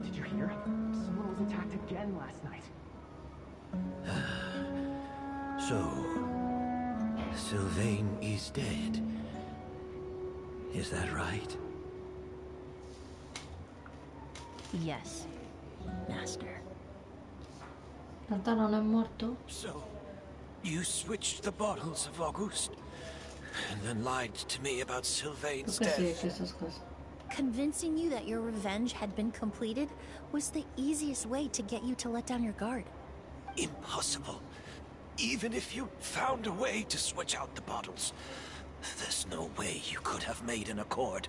Did you hear? Someone was attacked again last night. So, Sylvain is dead. Is that right? Yes, Master. In realtà non è morto? So, you switched the bottles of Auguste, and then lied to me about Sylvain's death. Convincing you that your revenge had been completed was the easiest way to get you to let down your guard. Impossible. Even if you found a way to switch out the bottles, there's no way you could have made an accord.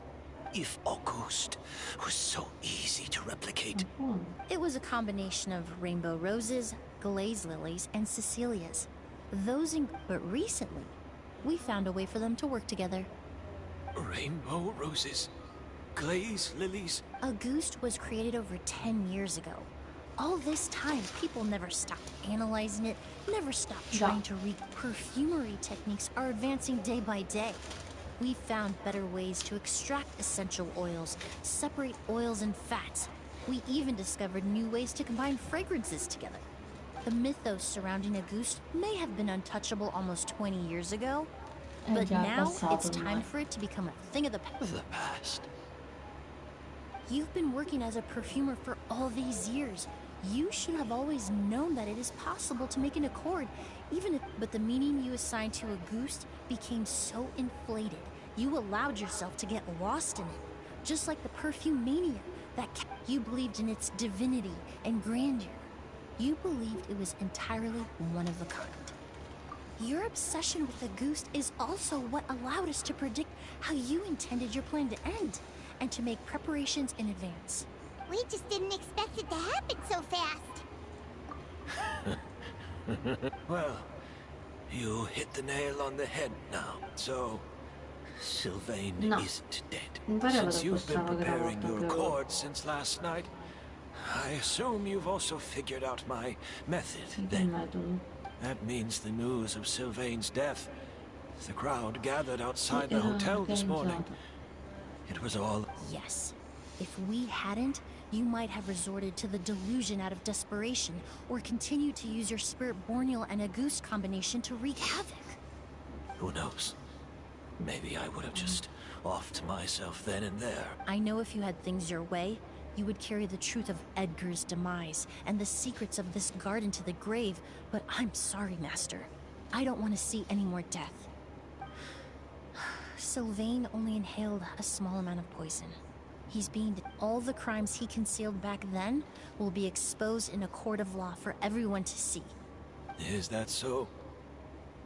If Auguste was so easy to replicate. It was a combination of rainbow roses, glaze lilies, and Cecilias. But recently, we found a way for them to work together. Rainbow roses, glaze lilies. Auguste was created over 10 years ago. All this time, people never stopped analyzing it, never stopped trying to read. Perfumery techniques are advancing day by day. We found better ways to extract essential oils, separate oils and fats. We even discovered new ways to combine fragrances together. The mythos surrounding Auguste may have been untouchable almost 20 years ago, but now it's time for it to become a thing of the past. You've been working as a perfumer for all these years. You should have always known that it is possible to make an accord, but the meaning you assigned to Auguste became so inflated, you allowed yourself to get lost in it. Just like the perfume mania, you believed in its divinity and grandeur. You believed it was entirely one of a kind. Your obsession with Auguste is also what allowed us to predict how you intended your plan to end, and to make preparations in advance. We just didn't expect it to happen so fast. Well, you hit the nail on the head now. So, Sylvain isn't dead. Since you've been preparing your accord since last night, I assume you've also figured out my method then. That means the news of Sylvain's death. The crowd gathered outside the hotel this morning. It was all... Yes. If we hadn't, you might have resorted to the delusion out of desperation, or continued to use your spirit borneal and Auguste combination to wreak havoc. Who knows? Maybe I would have just offed myself then and there. I know if you had things your way, you would carry the truth of Edgar's demise and the secrets of this garden to the grave, but I'm sorry, Master. I don't want to see any more death. Sylvain only inhaled a small amount of poison. He's being... All the crimes he concealed back then will be exposed in a court of law for everyone to see. Is that so?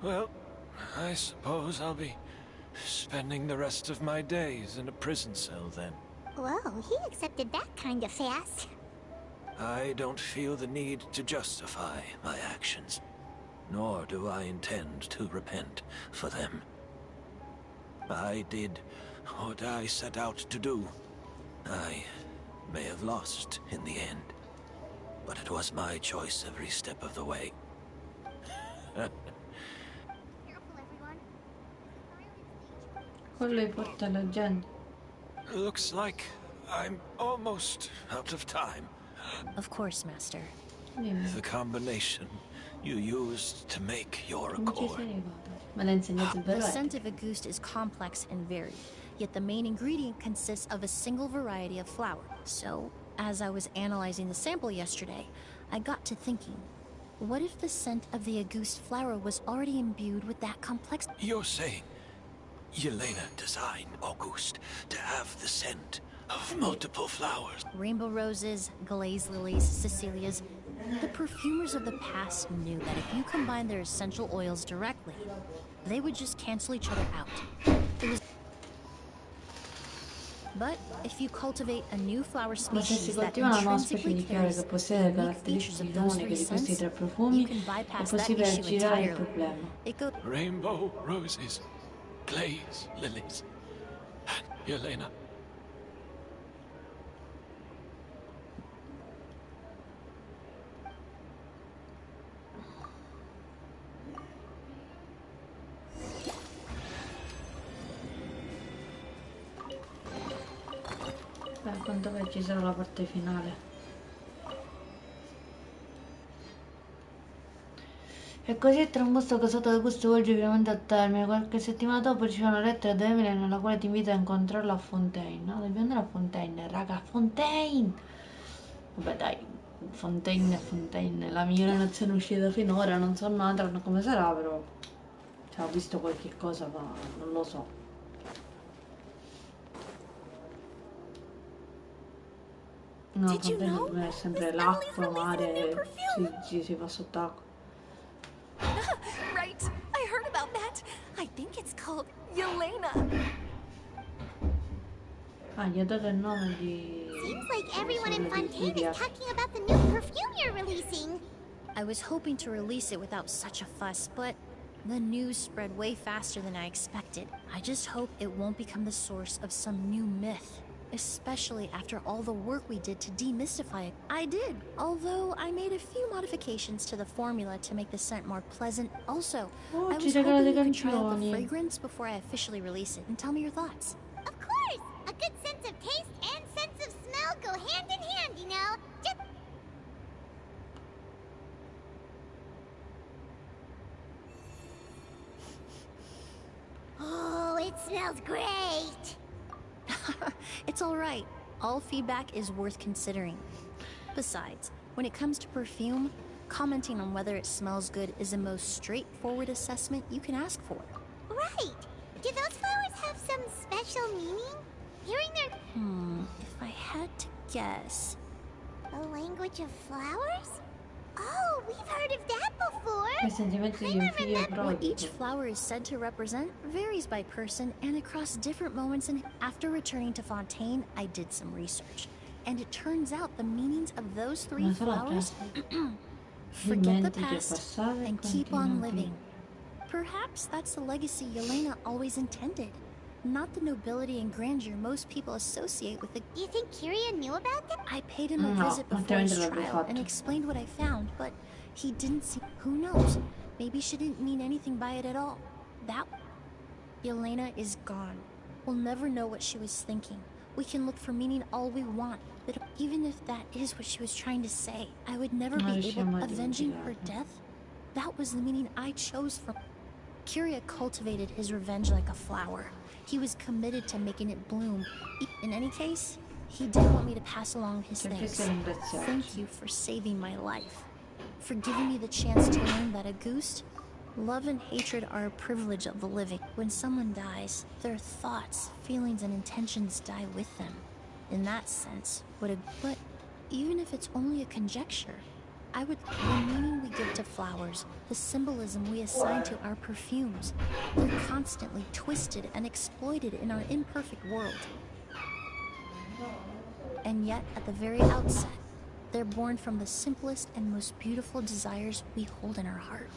Well, I suppose I'll be spending the rest of my days in a prison cell then. Whoa, he accepted that kind of fast. I don't feel the need to justify my actions, nor do I intend to repent for them. I did what I set out to do. I may have lost in the end, but it was my choice every step of the way. Looks like I'm almost out of time. Of course, Master. The combination you used to make your accord. The scent of Auguste is complex and varied, yet the main ingredient consists of a single variety of flower. So, as I was analyzing the sample yesterday, I got to thinking, what if the scent of the Auguste flower was already imbued with that complex... You're saying Yelena designed Auguste to have the scent of multiple flowers? Rainbow roses, glazed lilies, Cecilias. The perfumers of the past knew that if you combine their essential oils directly, they would just cancel each other out. But if you cultivate a new flower species that intrinsically carries the unique features of those three scents, you can bypass that issue entirely. It goes... Rainbow roses, glazed lilies, and Yelena. A quanto pare ci sarà la parte finale. E così tra un gusto casato da questo volge veramente a termine. Qualche settimana dopo ricevo una lettera da Emily nella quale ti invita a incontrarla a Fontaine. No, dobbiamo andare a Fontaine, raga, Fontaine! Vabbè dai, Fontaine è Fontaine, la migliore nazione uscita finora, non so un'altra come sarà, però cioè, ho visto qualche cosa, ma non lo so. No, Fontaine è sempre l'acqua, mare, si va sott'acqua. Right, I heard about that. I think it's called Yelena. Ah, gli ha dato il nome di... Seems like everyone in Fontaine is talking about the new perfume you're releasing. I was hoping to release it without such a fuss, but the news spread way faster than I expected. I just hope it won't become the source of some new myth. especially after all the work we did to demystify it. I did, although I made a few modifications to the formula to make the scent more pleasant. Also, I was hoping you could try out the fragrance before I officially release it and tell me your thoughts. Of course! A good sense of taste and sense of smell go hand in hand, you know? Just... Oh, it smells great! It's all right. All feedback is worth considering. Besides, when it comes to perfume, commenting on whether it smells good is the most straightforward assessment you can ask for. Right! Do those flowers have some special meaning? Hearing their... If I had to guess... A language of flowers? Oh, we've heard of that before! What each flower is said to represent varies by person and across different moments. And after returning to Fontaine, I did some research. And it turns out the meanings of those three flowers... Forget the past and keep on living. Perhaps that's the legacy Yelena always intended. Not the nobility and grandeur most people associate with the... You think Kiria knew about them? I paid him a visit before his trial and explained what I found, but he didn't see... Who knows? Maybe she didn't mean anything by it at all. That... Yelena is gone. We'll never know what she was thinking. We can look for meaning all we want, but even if that is what she was trying to say, I would never be able... Avenging her death? That was the meaning I chose from... Kiria cultivated his revenge like a flower. He was committed to making it bloom. In any case, he did want me to pass along his thanks. Thank you for saving my life. For giving me the chance to learn that Auguste, love and hatred are a privilege of the living. When someone dies, their thoughts, feelings, and intentions die with them. In that sense, but even if it's only a conjecture, I would... The meaning we give to flowers, the symbolism we assign to our perfumes, they're constantly twisted and exploited in our imperfect world. And yet, at the very outset, they're born from the simplest and most beautiful desires we hold in our heart.